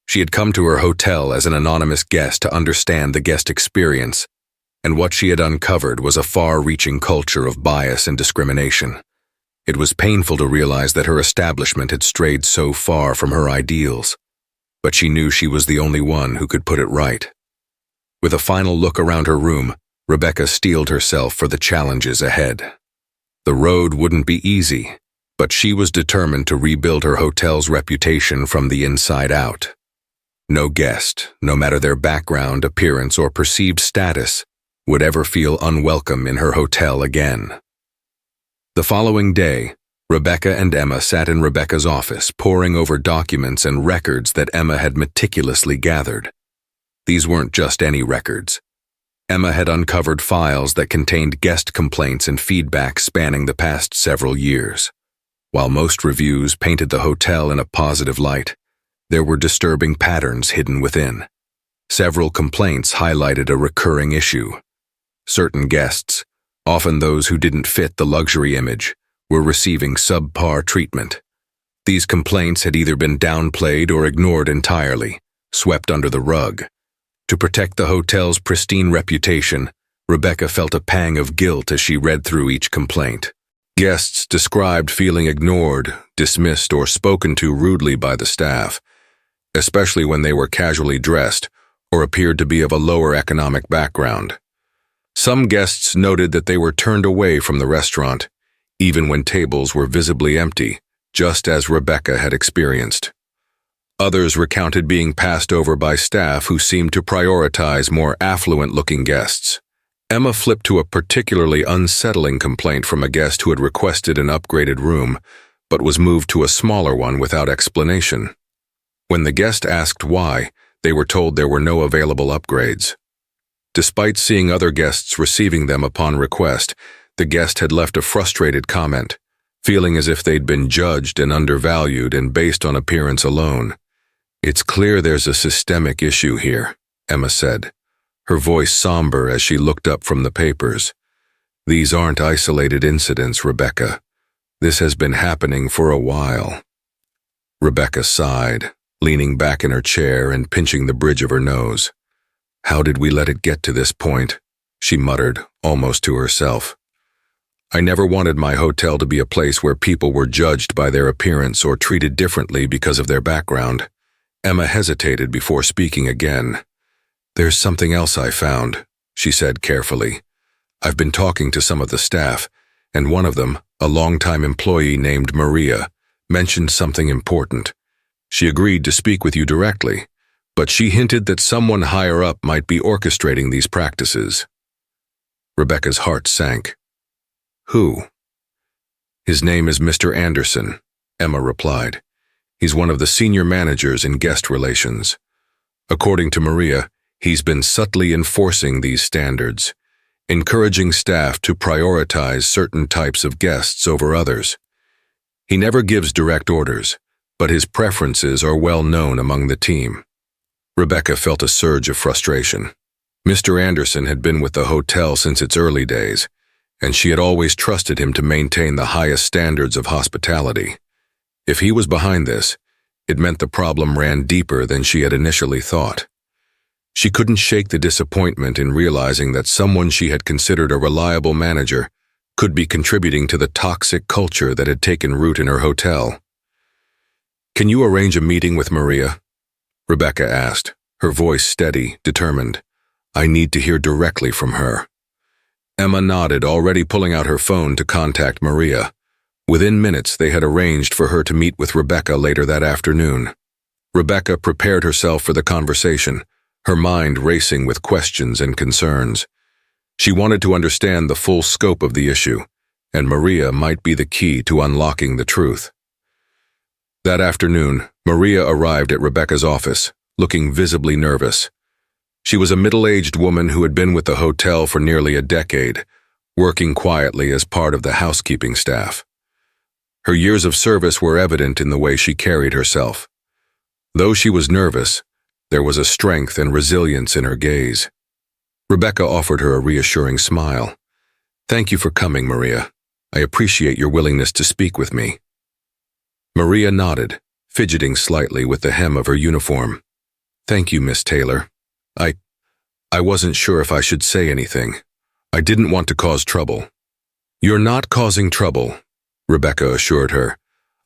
A: She had come to her hotel as an anonymous guest to understand the guest experience, and what she had uncovered was a far-reaching culture of bias and discrimination. It was painful to realize that her establishment had strayed so far from her ideals, but she knew she was the only one who could put it right. With a final look around her room, Rebecca steeled herself for the challenges ahead. The road wouldn't be easy, but she was determined to rebuild her hotel's reputation from the inside out. No guest, no matter their background, appearance, or perceived status, would ever feel unwelcome in her hotel again. The following day, Rebecca and Emma sat in Rebecca's office, poring over documents and records that Emma had meticulously gathered. These weren't just any records. Emma had uncovered files that contained guest complaints and feedback spanning the past several years. While most reviews painted the hotel in a positive light, there were disturbing patterns hidden within. Several complaints highlighted a recurring issue. Certain guests, often those who didn't fit the luxury image, were receiving subpar treatment. These complaints had either been downplayed or ignored entirely, swept under the rug. To protect the hotel's pristine reputation, Rebecca felt a pang of guilt as she read through each complaint. Guests described feeling ignored, dismissed, or spoken to rudely by the staff, especially when they were casually dressed or appeared to be of a lower economic background. Some guests noted that they were turned away from the restaurant, even when tables were visibly empty, just as Rebecca had experienced. Others recounted being passed over by staff who seemed to prioritize more affluent-looking guests. Emma flipped to a particularly unsettling complaint from a guest who had requested an upgraded room, but was moved to a smaller one without explanation. When the guest asked why, they were told there were no available upgrades. Despite seeing other guests receiving them upon request, the guest had left a frustrated comment, feeling as if they'd been judged and undervalued and based on appearance alone. "It's clear there's a systemic issue here," Emma said, her voice somber as she looked up from the papers. "These aren't isolated incidents, Rebecca. This has been happening for a while." Rebecca sighed, leaning back in her chair and pinching the bridge of her nose. "How did we let it get to this point?" she muttered, almost to herself. "I never wanted my hotel to be a place where people were judged by their appearance or treated differently because of their background." Emma hesitated before speaking again. "There's something else I found," she said carefully. "I've been talking to some of the staff, and one of them, a longtime employee named Maria, mentioned something important. She agreed to speak with you directly, but she hinted that someone higher up might be orchestrating these practices." Rebecca's heart sank. "Who?" "His name is Mr. Anderson," Emma replied. "He's one of the senior managers in guest relations. According to Maria, he's been subtly enforcing these standards, encouraging staff to prioritize certain types of guests over others. He never gives direct orders, but his preferences are well known among the team." Rebecca felt a surge of frustration. Mr. Anderson had been with the hotel since its early days, and she had always trusted him to maintain the highest standards of hospitality. If he was behind this, it meant the problem ran deeper than she had initially thought. She couldn't shake the disappointment in realizing that someone she had considered a reliable manager could be contributing to the toxic culture that had taken root in her hotel. "Can you arrange a meeting with Maria?" Rebecca asked, her voice steady, determined. "I need to hear directly from her." Emma nodded, already pulling out her phone to contact Maria. Within minutes, they had arranged for her to meet with Rebecca later that afternoon. Rebecca prepared herself for the conversation, her mind racing with questions and concerns. She wanted to understand the full scope of the issue, and Maria might be the key to unlocking the truth. That afternoon, Maria arrived at Rebecca's office, looking visibly nervous. She was a middle-aged woman who had been with the hotel for nearly a decade, working quietly as part of the housekeeping staff. Her years of service were evident in the way she carried herself. Though she was nervous, there was a strength and resilience in her gaze. Rebecca offered her a reassuring smile. "Thank you for coming, Maria. I appreciate your willingness to speak with me." Maria nodded, fidgeting slightly with the hem of her uniform. "Thank you, Miss Taylor. I wasn't sure if I should say anything. I didn't want to cause trouble." "You're not causing trouble," Rebecca assured her.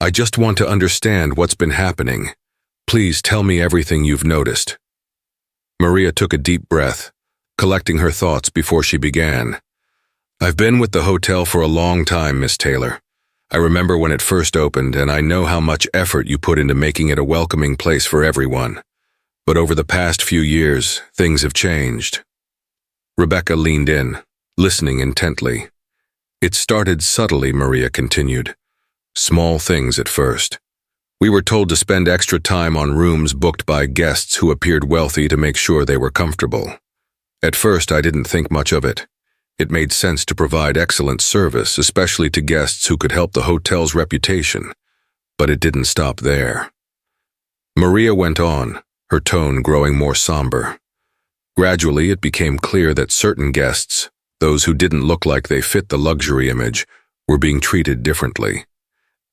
A: "I just want to understand what's been happening. Please tell me everything you've noticed." Maria took a deep breath, collecting her thoughts before she began. "I've been with the hotel for a long time, Miss Taylor. I remember when it first opened, and I know how much effort you put into making it a welcoming place for everyone. But over the past few years, things have changed." Rebecca leaned in, listening intently. "It started subtly," Maria continued. "Small things at first. We were told to spend extra time on rooms booked by guests who appeared wealthy to make sure they were comfortable. At first, I didn't think much of it. It made sense to provide excellent service, especially to guests who could help the hotel's reputation. But it didn't stop there." Maria went on, her tone growing more somber. "Gradually, it became clear that certain guests, those who didn't look like they fit the luxury image, were being treated differently.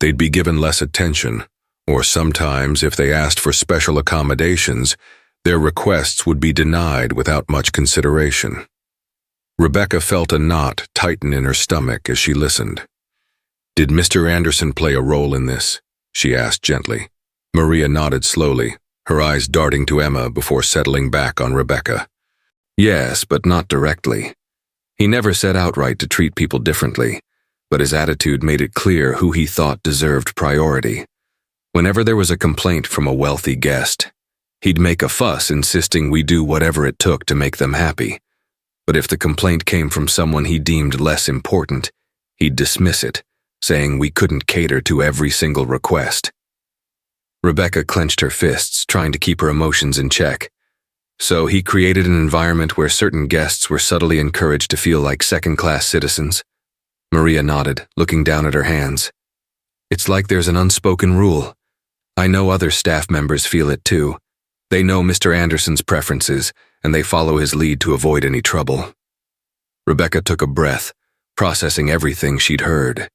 A: They'd be given less attention, or sometimes, if they asked for special accommodations, their requests would be denied without much consideration." Rebecca felt a knot tighten in her stomach as she listened. "Did Mr. Anderson play a role in this?" she asked gently. Maria nodded slowly, her eyes darting to Emma before settling back on Rebecca. "Yes, but not directly. He never said outright to treat people differently, but his attitude made it clear who he thought deserved priority. Whenever there was a complaint from a wealthy guest, he'd make a fuss insisting we do whatever it took to make them happy. But if the complaint came from someone he deemed less important, he'd dismiss it, saying we couldn't cater to every single request." Rebecca clenched her fists, trying to keep her emotions in check. "So he created an environment where certain guests were subtly encouraged to feel like second-class citizens?" Maria nodded, looking down at her hands. "It's like there's an unspoken rule. I know other staff members feel it too. They know Mr. Anderson's preferences, and they follow his lead to avoid any trouble." Rebecca took a breath, processing everything she'd heard.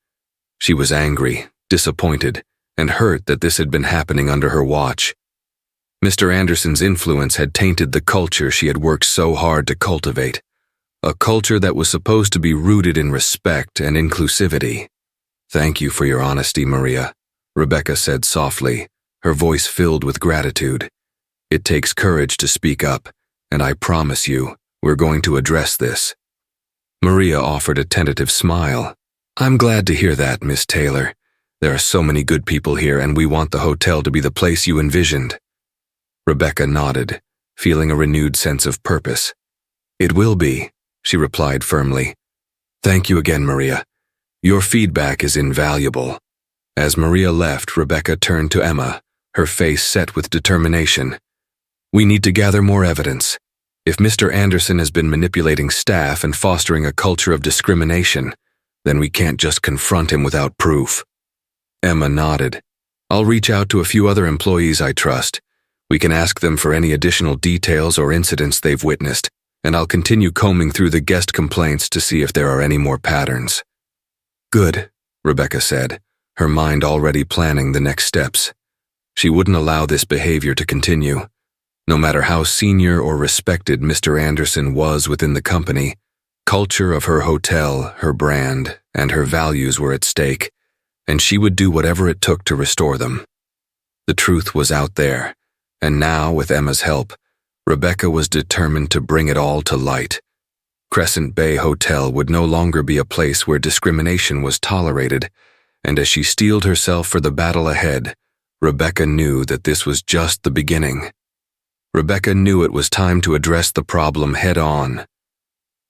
A: She was angry, disappointed, and hurt that this had been happening under her watch. Mr. Anderson's influence had tainted the culture she had worked so hard to cultivate, a culture that was supposed to be rooted in respect and inclusivity. "Thank you for your honesty, Maria," Rebecca said softly, her voice filled with gratitude. "It takes courage to speak up, and I promise you, we're going to address this." Maria offered a tentative smile. "I'm glad to hear that, Miss Taylor. There are so many good people here, and we want the hotel to be the place you envisioned." Rebecca nodded, feeling a renewed sense of purpose. "It will be," she replied firmly. "Thank you again, Maria. Your feedback is invaluable." As Maria left, Rebecca turned to Emma, her face set with determination. "We need to gather more evidence. If Mr. Anderson has been manipulating staff and fostering a culture of discrimination, then we can't just confront him without proof." Emma nodded. "I'll reach out to a few other employees I trust. We can ask them for any additional details or incidents they've witnessed, and I'll continue combing through the guest complaints to see if there are any more patterns." "Good," Rebecca said, her mind already planning the next steps. She wouldn't allow this behavior to continue. No matter how senior or respected Mr. Anderson was within the company, culture of her hotel, her brand, and her values were at stake, and she would do whatever it took to restore them. The truth was out there, and now, with Emma's help, Rebecca was determined to bring it all to light. Crescent Bay Hotel would no longer be a place where discrimination was tolerated, and as she steeled herself for the battle ahead, Rebecca knew that this was just the beginning. Rebecca knew it was time to address the problem head-on.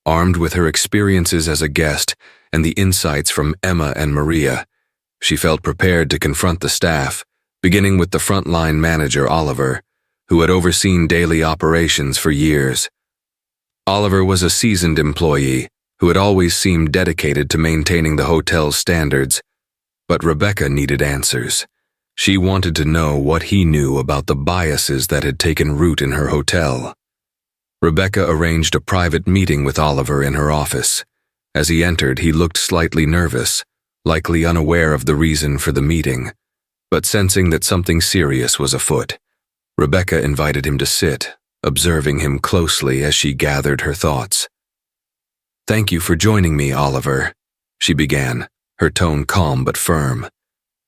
A: Armed with her experiences as a guest and the insights from Emma and Maria, she felt prepared to confront the staff, beginning with the frontline manager, Oliver, who had overseen daily operations for years. Oliver was a seasoned employee who had always seemed dedicated to maintaining the hotel's standards, but Rebecca needed answers. She wanted to know what he knew about the biases that had taken root in her hotel. Rebecca arranged a private meeting with Oliver in her office. As he entered, he looked slightly nervous, likely unaware of the reason for the meeting, but sensing that something serious was afoot. Rebecca invited him to sit, observing him closely as she gathered her thoughts. "Thank you for joining me, Oliver," she began, her tone calm but firm.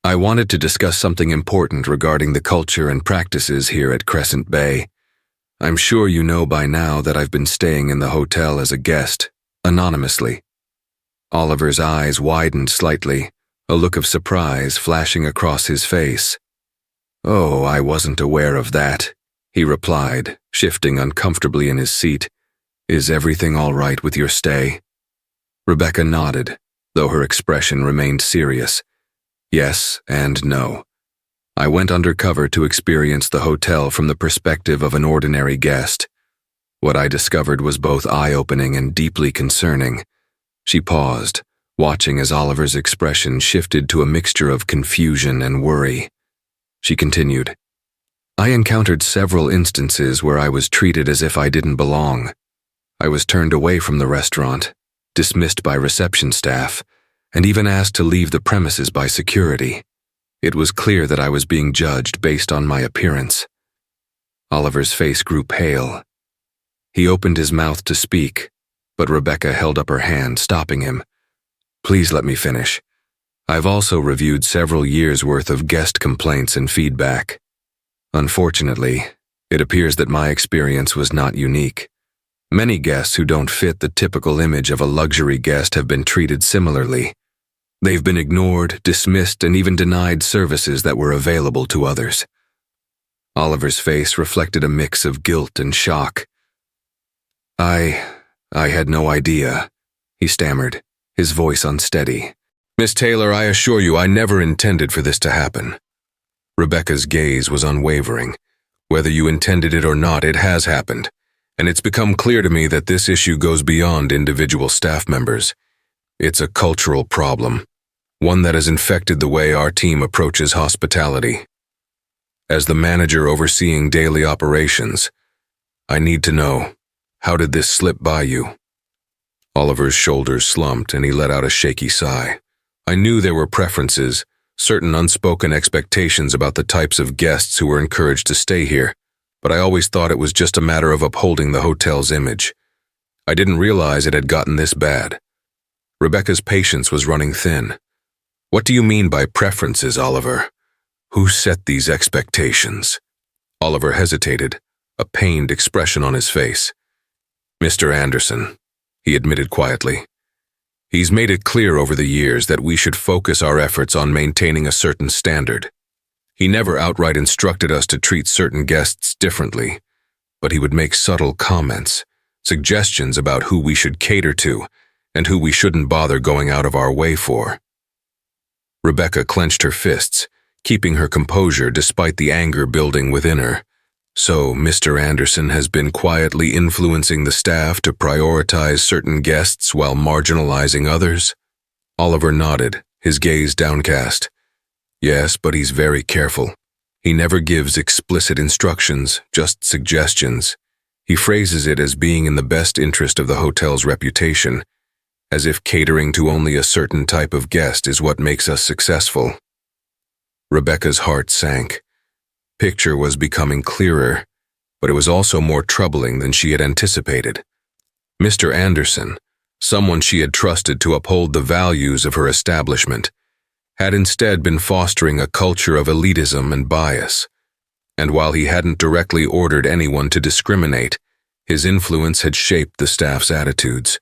A: "I wanted to discuss something important regarding the culture and practices here at Crescent Bay. I'm sure you know by now that I've been staying in the hotel as a guest, anonymously." Oliver's eyes widened slightly, a look of surprise flashing across his face. "Oh, I wasn't aware of that," he replied, shifting uncomfortably in his seat. "Is everything all right with your stay?" Rebecca nodded, though her expression remained serious. "Yes and no. I went undercover to experience the hotel from the perspective of an ordinary guest. What I discovered was both eye-opening and deeply concerning." She paused, watching as Oliver's expression shifted to a mixture of confusion and worry. She continued, "I encountered several instances where I was treated as if I didn't belong. I was turned away from the restaurant, dismissed by reception staff, and even asked to leave the premises by security. It was clear that I was being judged based on my appearance." Oliver's face grew pale. He opened his mouth to speak, but Rebecca held up her hand, stopping him. "Please let me finish. I've also reviewed several years' worth of guest complaints and feedback. Unfortunately, it appears that my experience was not unique. Many guests who don't fit the typical image of a luxury guest have been treated similarly. They've been ignored, dismissed, and even denied services that were available to others." Oliver's face reflected a mix of guilt and shock. I had no idea," he stammered, his voice unsteady. "Miss Taylor, I assure you I never intended for this to happen." Rebecca's gaze was unwavering. "Whether you intended it or not, it has happened, and it's become clear to me that this issue goes beyond individual staff members. It's a cultural problem, one that has infected the way our team approaches hospitality. As the manager overseeing daily operations, I need to know, how did this slip by you?" Oliver's shoulders slumped and he let out a shaky sigh. "I knew there were preferences, certain unspoken expectations about the types of guests who were encouraged to stay here, but I always thought it was just a matter of upholding the hotel's image. I didn't realize it had gotten this bad." Rebecca's patience was running thin. "What do you mean by preferences, Oliver? Who set these expectations?" Oliver hesitated, a pained expression on his face. "Mr. Anderson," he admitted quietly. "He's made it clear over the years that we should focus our efforts on maintaining a certain standard. He never outright instructed us to treat certain guests differently, but he would make subtle comments, suggestions about who we should cater to and who we shouldn't bother going out of our way for." Rebecca clenched her fists, keeping her composure despite the anger building within her. "So Mr. Anderson has been quietly influencing the staff to prioritize certain guests while marginalizing others?" Oliver nodded, his gaze downcast. "Yes, but he's very careful. He never gives explicit instructions, just suggestions. He phrases it as being in the best interest of the hotel's reputation, as if catering to only a certain type of guest is what makes us successful." Rebecca's heart sank. Picture was becoming clearer, but it was also more troubling than she had anticipated. Mr. Anderson, someone she had trusted to uphold the values of her establishment, had instead been fostering a culture of elitism and bias. And while he hadn't directly ordered anyone to discriminate, his influence had shaped the staff's attitudes,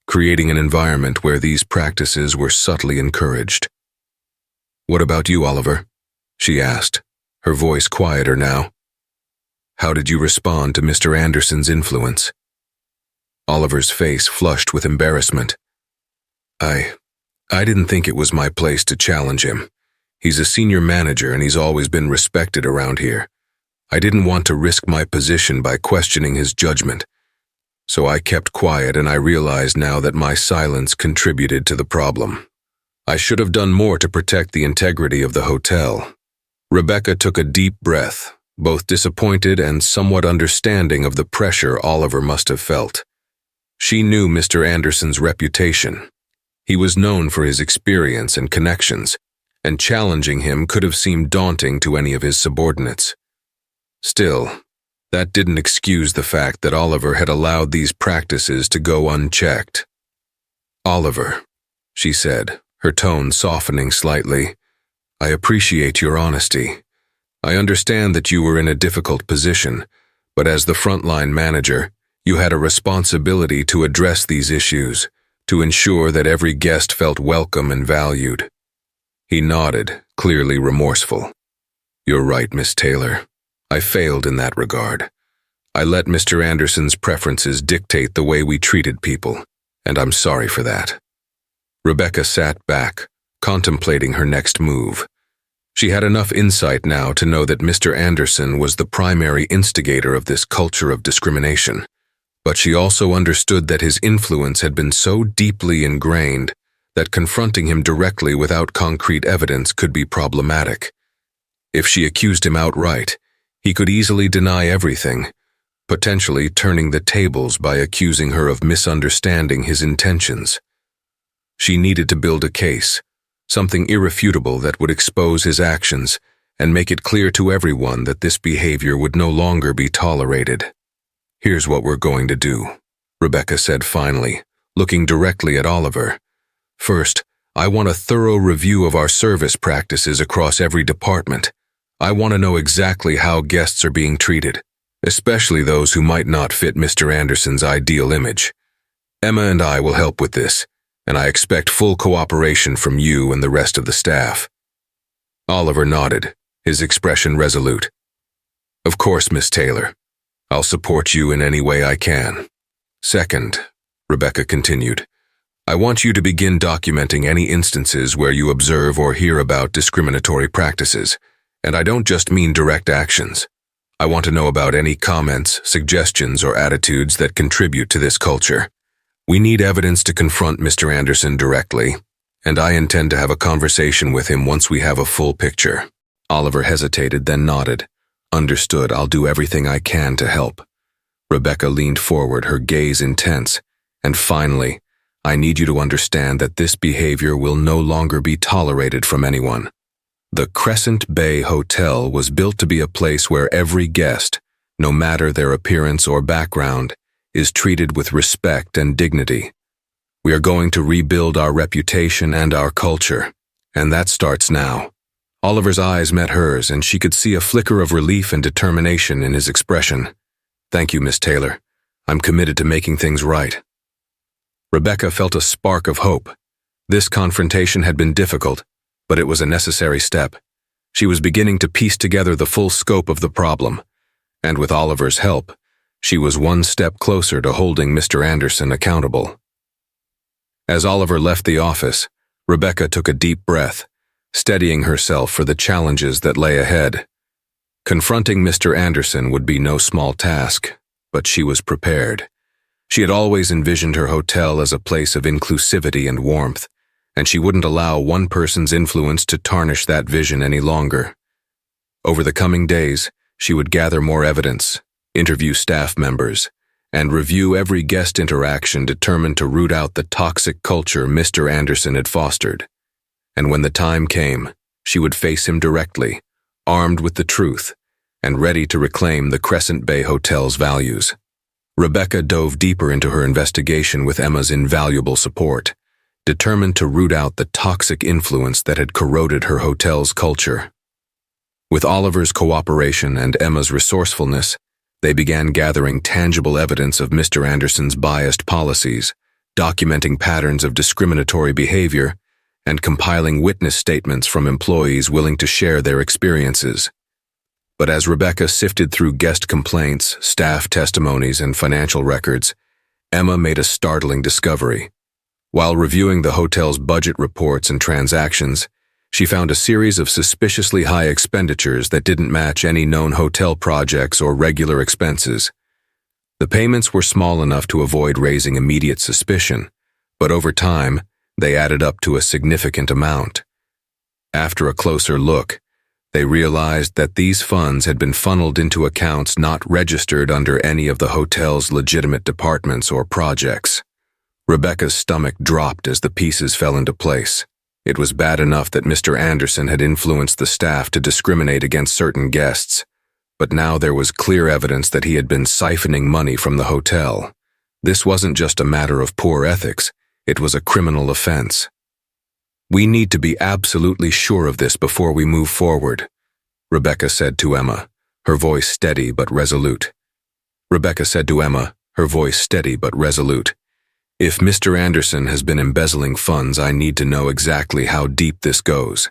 A: creating an environment where these practices were subtly encouraged. "What about you, Oliver?" she asked, her voice quieter now. "How did you respond to Mr. Anderson's influence?" Oliver's face flushed with embarrassment. I didn't think it was my place to challenge him. He's a senior manager and he's always been respected around here. I didn't want to risk my position by questioning his judgment. So I kept quiet, and I realize now that my silence contributed to the problem. I should have done more to protect the integrity of the hotel." Rebecca took a deep breath, both disappointed and somewhat understanding of the pressure Oliver must have felt. She knew Mr. Anderson's reputation. He was known for his experience and connections, and challenging him could have seemed daunting to any of his subordinates. Still, that didn't excuse the fact that Oliver had allowed these practices to go unchecked. "Oliver," she said, her tone softening slightly, "I appreciate your honesty. I understand that you were in a difficult position, but as the frontline manager, you had a responsibility to address these issues, to ensure that every guest felt welcome and valued." He nodded, clearly remorseful. "You're right, Miss Taylor. I failed in that regard. I let Mr. Anderson's preferences dictate the way we treated people, and I'm sorry for that." Rebecca sat back, contemplating her next move. She had enough insight now to know that Mr. Anderson was the primary instigator of this culture of discrimination, but she also understood that his influence had been so deeply ingrained that confronting him directly without concrete evidence could be problematic. If she accused him outright, he could easily deny everything, potentially turning the tables by accusing her of misunderstanding his intentions. She needed to build a case, something irrefutable that would expose his actions and make it clear to everyone that this behavior would no longer be tolerated. "Here's what we're going to do," Rebecca said finally, looking directly at Oliver. "First, I want a thorough review of our service practices across every department. I want to know exactly how guests are being treated, especially those who might not fit Mr. Anderson's ideal image. Emma and I will help with this, and I expect full cooperation from you and the rest of the staff." Oliver nodded, his expression resolute. "Of course, Miss Taylor. I'll support you in any way I can." "Second," Rebecca continued, "I want you to begin documenting any instances where you observe or hear about discriminatory practices, and I don't just mean direct actions. I want to know about any comments, suggestions, or attitudes that contribute to this culture. We need evidence to confront Mr. Anderson directly, and I intend to have a conversation with him once we have a full picture." Oliver hesitated, then nodded. "Understood, I'll do everything I can to help." Rebecca leaned forward, her gaze intense. "And finally, I need you to understand that this behavior will no longer be tolerated from anyone. The Crescent Bay Hotel was built to be a place where every guest, no matter their appearance or background, is treated with respect and dignity. We are going to rebuild our reputation and our culture, and that starts now." Oliver's eyes met hers, and she could see a flicker of relief and determination in his expression. "Thank you, Miss Taylor. I'm committed to making things right." Rebecca felt a spark of hope. This confrontation had been difficult, but it was a necessary step. She was beginning to piece together the full scope of the problem, and with Oliver's help, she was one step closer to holding Mr. Anderson accountable. As Oliver left the office, Rebecca took a deep breath, steadying herself for the challenges that lay ahead. Confronting Mr. Anderson would be no small task, but she was prepared. She had always envisioned her hotel as a place of inclusivity and warmth, and she wouldn't allow one person's influence to tarnish that vision any longer. Over the coming days, she would gather more evidence, interview staff members, and review every guest interaction determined to root out the toxic culture Mr. Anderson had fostered. And when the time came, she would face him directly, armed with the truth, and ready to reclaim the Crescent Bay Hotel's values. Rebecca dove deeper into her investigation with Emma's invaluable support, determined to root out the toxic influence that had corroded her hotel's culture. With Oliver's cooperation and Emma's resourcefulness, they began gathering tangible evidence of Mr. Anderson's biased policies, documenting patterns of discriminatory behavior, and compiling witness statements from employees willing to share their experiences. But as Rebecca sifted through guest complaints, staff testimonies, and financial records, Emma made a startling discovery. While reviewing the hotel's budget reports and transactions, she found a series of suspiciously high expenditures that didn't match any known hotel projects or regular expenses. The payments were small enough to avoid raising immediate suspicion, but over time, they added up to a significant amount. After a closer look, They realized that these funds had been funneled into accounts not registered under any of the hotel's legitimate departments or projects. Rebecca's stomach dropped as the pieces fell into place. It was bad enough that Mr. Anderson had influenced the staff to discriminate against certain guests, but now there was clear evidence that he had been siphoning money from the hotel. This wasn't just a matter of poor ethics, it was a criminal offense. "We need to be absolutely sure of this before we move forward," Rebecca said to Emma, her voice steady but resolute. "If Mr. Anderson has been embezzling funds, I need to know exactly how deep this goes.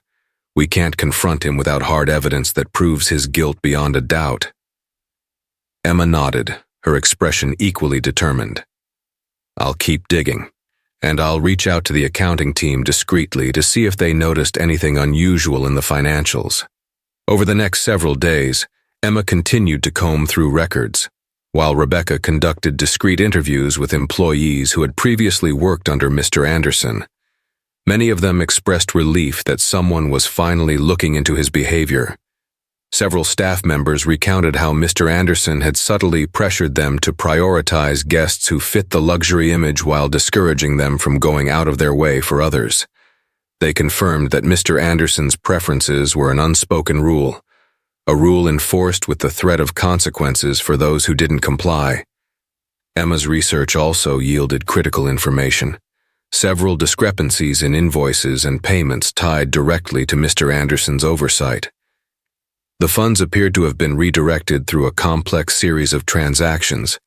A: We can't confront him without hard evidence that proves his guilt beyond a doubt." Emma nodded, her expression equally determined. "I'll keep digging, and I'll reach out to the accounting team discreetly to see if they noticed anything unusual in the financials." Over the next several days, Emma continued to comb through records, while Rebecca conducted discreet interviews with employees who had previously worked under Mr. Anderson. Many of them expressed relief that someone was finally looking into his behavior. Several staff members recounted how Mr. Anderson had subtly pressured them to prioritize guests who fit the luxury image while discouraging them from going out of their way for others. They confirmed that Mr. Anderson's preferences were an unspoken rule, a rule enforced with the threat of consequences for those who didn't comply. Emma's research also yielded critical information. Several discrepancies in invoices and payments tied directly to Mr. Anderson's oversight. The funds appeared to have been redirected through a complex series of transactions,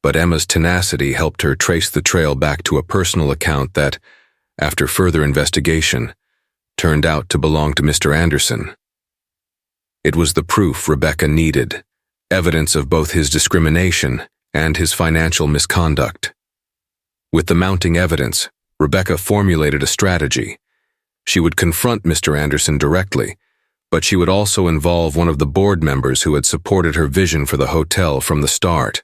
A: but Emma's tenacity helped her trace the trail back to a personal account that, after further investigation, turned out to belong to Mr. Anderson. It was the proof Rebecca needed, evidence of both his discrimination and his financial misconduct. With the mounting evidence, Rebecca formulated a strategy. She would confront Mr. Anderson directly, but she would also involve one of the board members who had supported her vision for the hotel from the start.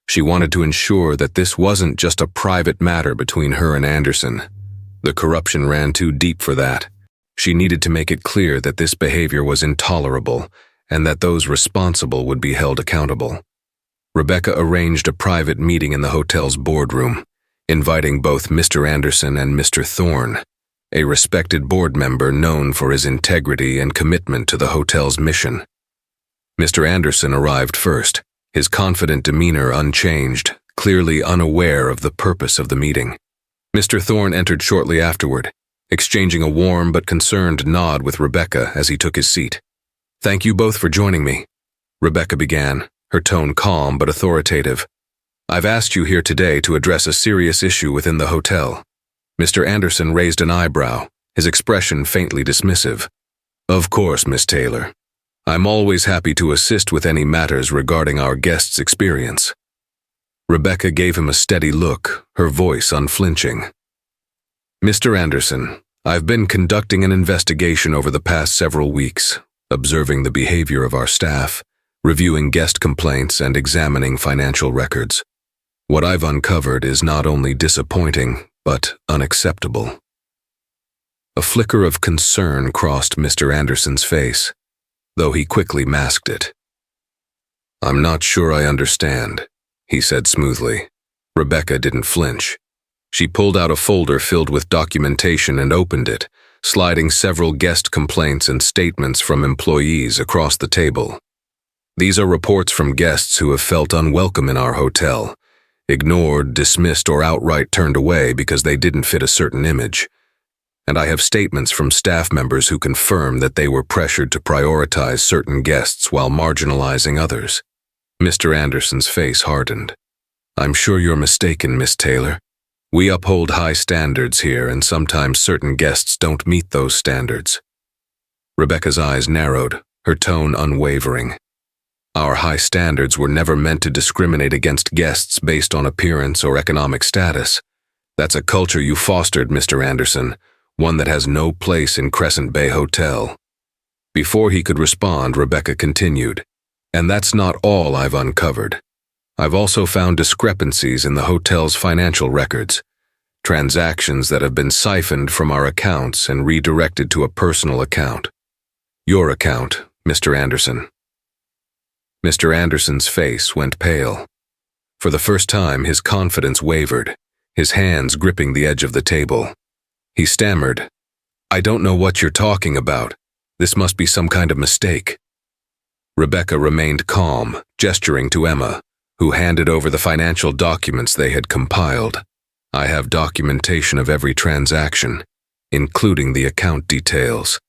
A: She wanted to ensure that this wasn't just a private matter between her and Anderson. The corruption ran too deep for that. She needed to make it clear that this behavior was intolerable and that those responsible would be held accountable. Rebecca arranged a private meeting in the hotel's boardroom, inviting both Mr. Anderson and Mr. Thorne, a respected board member known for his integrity and commitment to the hotel's mission. Mr. Anderson arrived first, his confident demeanor unchanged, clearly unaware of the purpose of the meeting. Mr. Thorne entered shortly afterward, exchanging a warm but concerned nod with Rebecca as he took his seat. "Thank you both for joining me," Rebecca began, her tone calm but authoritative. "I've asked you here today to address a serious issue within the hotel." Mr. Anderson raised an eyebrow, his expression faintly dismissive. "Of course, Miss Taylor. I'm always happy to assist with any matters regarding our guests' experience." Rebecca gave him a steady look, her voice unflinching. "Mr. Anderson, I've been conducting an investigation over the past several weeks, observing the behavior of our staff, reviewing guest complaints, and examining financial records. What I've uncovered is not only disappointing, but unacceptable." A flicker of concern crossed Mr. Anderson's face, though he quickly masked it. "I'm not sure I understand," he said smoothly. Rebecca didn't flinch. She pulled out a folder filled with documentation and opened it, sliding several guest complaints and statements from employees across the table. "These are reports from guests who have felt unwelcome in our hotel, ignored, dismissed, or outright turned away because they didn't fit a certain image. And I have statements from staff members who confirm that they were pressured to prioritize certain guests while marginalizing others." Mr. Anderson's face hardened. "I'm sure you're mistaken, Miss Taylor. We uphold high standards here, and sometimes certain guests don't meet those standards." Rebecca's eyes narrowed, her tone unwavering. "Our high standards were never meant to discriminate against guests based on appearance or economic status. That's a culture you fostered, Mr. Anderson, one that has no place in Crescent Bay Hotel." Before he could respond, Rebecca continued, "And that's not all I've uncovered. I've also found discrepancies in the hotel's financial records, transactions that have been siphoned from our accounts and redirected to a personal account. Your account, Mr. Anderson." Mr. Anderson's face went pale. For the first time, his confidence wavered, his hands gripping the edge of the table. He stammered, "I don't know what you're talking about. This must be some kind of mistake." Rebecca remained calm, gesturing to Emma, who handed over the financial documents they had compiled. "I have documentation of every transaction, including the account details.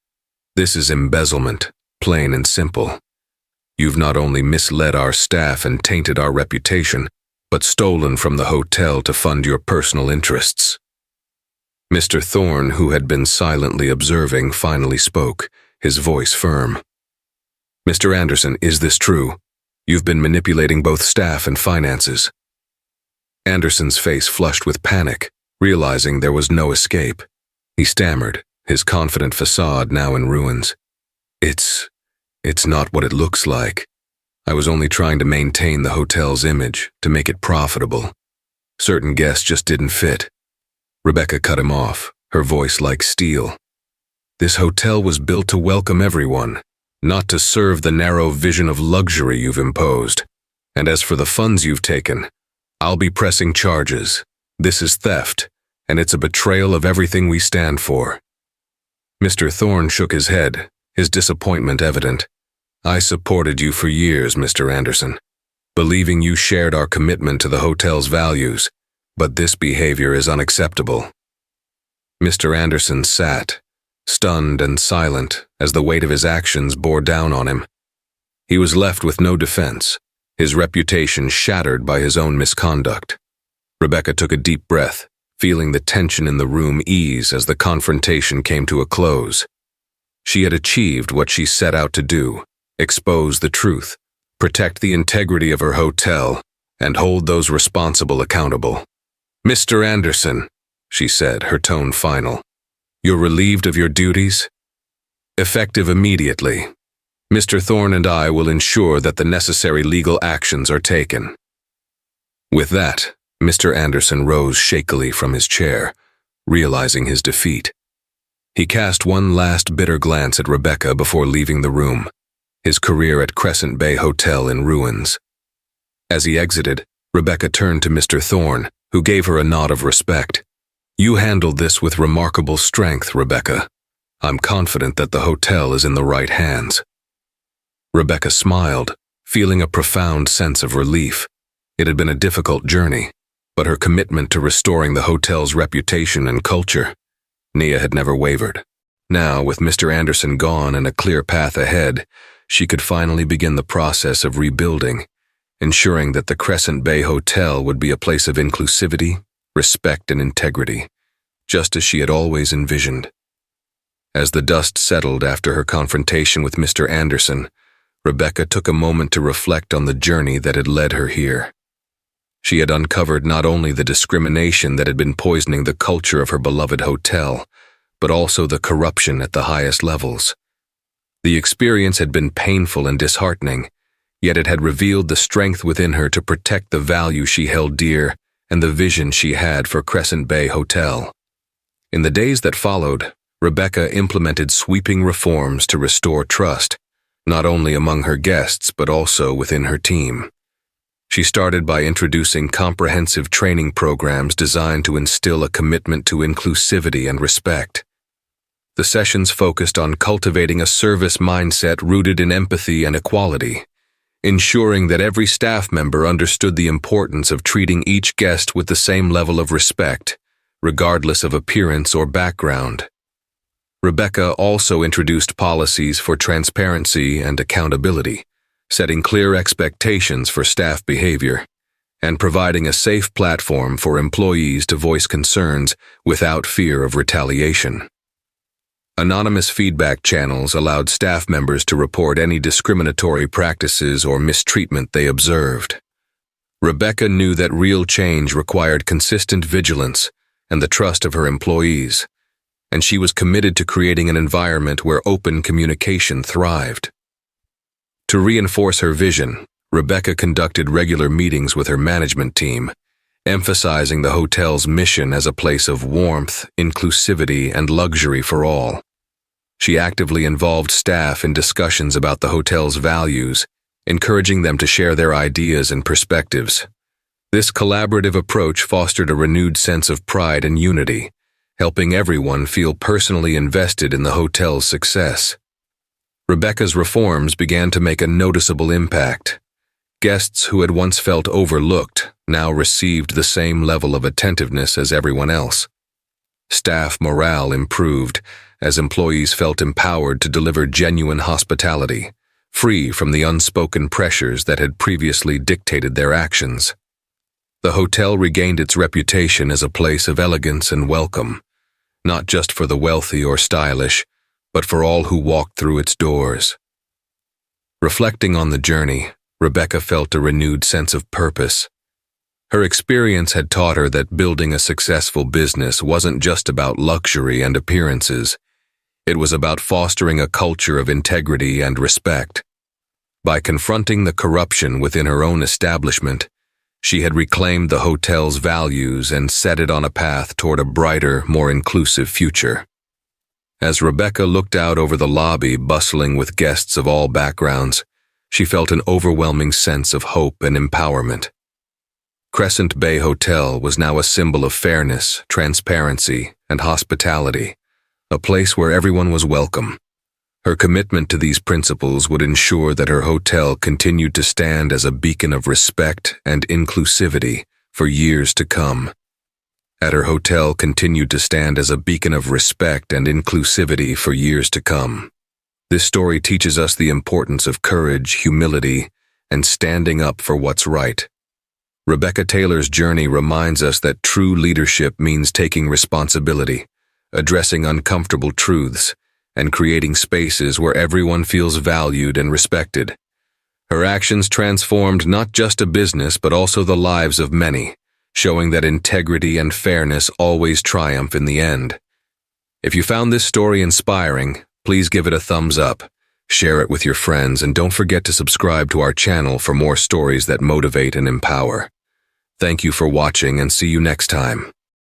A: This is embezzlement, plain and simple. You've not only misled our staff and tainted our reputation, but stolen from the hotel to fund your personal interests." Mr. Thorne, who had been silently observing, finally spoke, his voice firm. "Mr. Anderson, is this true? You've been manipulating both staff and finances." Anderson's face flushed with panic, realizing there was no escape. He stammered, his confident facade now in ruins. It's not what it looks like. I was only trying to maintain the hotel's image, to make it profitable. Certain guests just didn't fit." Rebecca cut him off, her voice like steel. "This hotel was built to welcome everyone, not to serve the narrow vision of luxury you've imposed. And as for the funds you've taken, I'll be pressing charges. This is theft, and it's a betrayal of everything we stand for." Mr. Thorne shook his head, his disappointment evident. "I supported you for years, Mr. Anderson, believing you shared our commitment to the hotel's values, but this behavior is unacceptable." Mr. Anderson sat, stunned and silent, as the weight of his actions bore down on him. He was left with no defense, his reputation shattered by his own misconduct. Rebecca took a deep breath, feeling the tension in the room ease as the confrontation came to a close. She had achieved what she set out to do: expose the truth, protect the integrity of her hotel, and hold those responsible accountable. "Mr. Anderson," she said, her tone final, "you're relieved of your duties? Effective immediately. Mr. Thorne and I will ensure that the necessary legal actions are taken." With that, Mr. Anderson rose shakily from his chair, realizing his defeat. He cast one last bitter glance at Rebecca before leaving the room, his career at Crescent Bay Hotel in ruins. As he exited, Rebecca turned to Mr. Thorne, who gave her a nod of respect. "You handled this with remarkable strength, Rebecca. I'm confident that the hotel is in the right hands." Rebecca smiled, feeling a profound sense of relief. It had been a difficult journey, but her commitment to restoring the hotel's reputation and culture, Nia had never wavered. Now, with Mr. Anderson gone and a clear path ahead, she could finally begin the process of rebuilding, ensuring that the Crescent Bay Hotel would be a place of inclusivity, respect, and integrity, just as she had always envisioned. As the dust settled after her confrontation with Mr. Anderson, Rebecca took a moment to reflect on the journey that had led her here. She had uncovered not only the discrimination that had been poisoning the culture of her beloved hotel, but also the corruption at the highest levels. The experience had been painful and disheartening, yet it had revealed the strength within her to protect the value she held dear and the vision she had for Crescent Bay Hotel. In the days that followed, Rebecca implemented sweeping reforms to restore trust, not only among her guests but also within her team. She started by introducing comprehensive training programs designed to instill a commitment to inclusivity and respect. The sessions focused on cultivating a service mindset rooted in empathy and equality, ensuring that every staff member understood the importance of treating each guest with the same level of respect, regardless of appearance or background. Rebecca also introduced policies for transparency and accountability, setting clear expectations for staff behavior, and providing a safe platform for employees to voice concerns without fear of retaliation. Anonymous feedback channels allowed staff members to report any discriminatory practices or mistreatment they observed. Rebecca knew that real change required consistent vigilance and the trust of her employees, and she was committed to creating an environment where open communication thrived. To reinforce her vision, Rebecca conducted regular meetings with her management team, emphasizing the hotel's mission as a place of warmth, inclusivity, and luxury for all. She actively involved staff in discussions about the hotel's values, encouraging them to share their ideas and perspectives. This collaborative approach fostered a renewed sense of pride and unity, helping everyone feel personally invested in the hotel's success. Rebecca's reforms began to make a noticeable impact. Guests who had once felt overlooked now received the same level of attentiveness as everyone else. Staff morale improved as employees felt empowered to deliver genuine hospitality, free from the unspoken pressures that had previously dictated their actions. The hotel regained its reputation as a place of elegance and welcome, not just for the wealthy or stylish, but for all who walked through its doors. Reflecting on the journey, Rebecca felt a renewed sense of purpose. Her experience had taught her that building a successful business wasn't just about luxury and appearances. It was about fostering a culture of integrity and respect. By confronting the corruption within her own establishment, she had reclaimed the hotel's values and set it on a path toward a brighter, more inclusive future. As Rebecca looked out over the lobby bustling with guests of all backgrounds, she felt an overwhelming sense of hope and empowerment. Crescent Bay Hotel was now a symbol of fairness, transparency, and hospitality, a place where everyone was welcome. Her commitment to these principles would ensure that her hotel continued to stand as a beacon of respect and inclusivity for years to come. Her hotel continued to stand as a beacon of respect and inclusivity for years to come. This story teaches us the importance of courage, humility, and standing up for what's right. Rebecca Taylor's journey reminds us that true leadership means taking responsibility, addressing uncomfortable truths, and creating spaces where everyone feels valued and respected. Her actions transformed not just a business but also the lives of many, showing that integrity and fairness always triumph in the end. If you found this story inspiring, please give it a thumbs up, share it with your friends, and don't forget to subscribe to our channel for more stories that motivate and empower. Thank you for watching, and see you next time.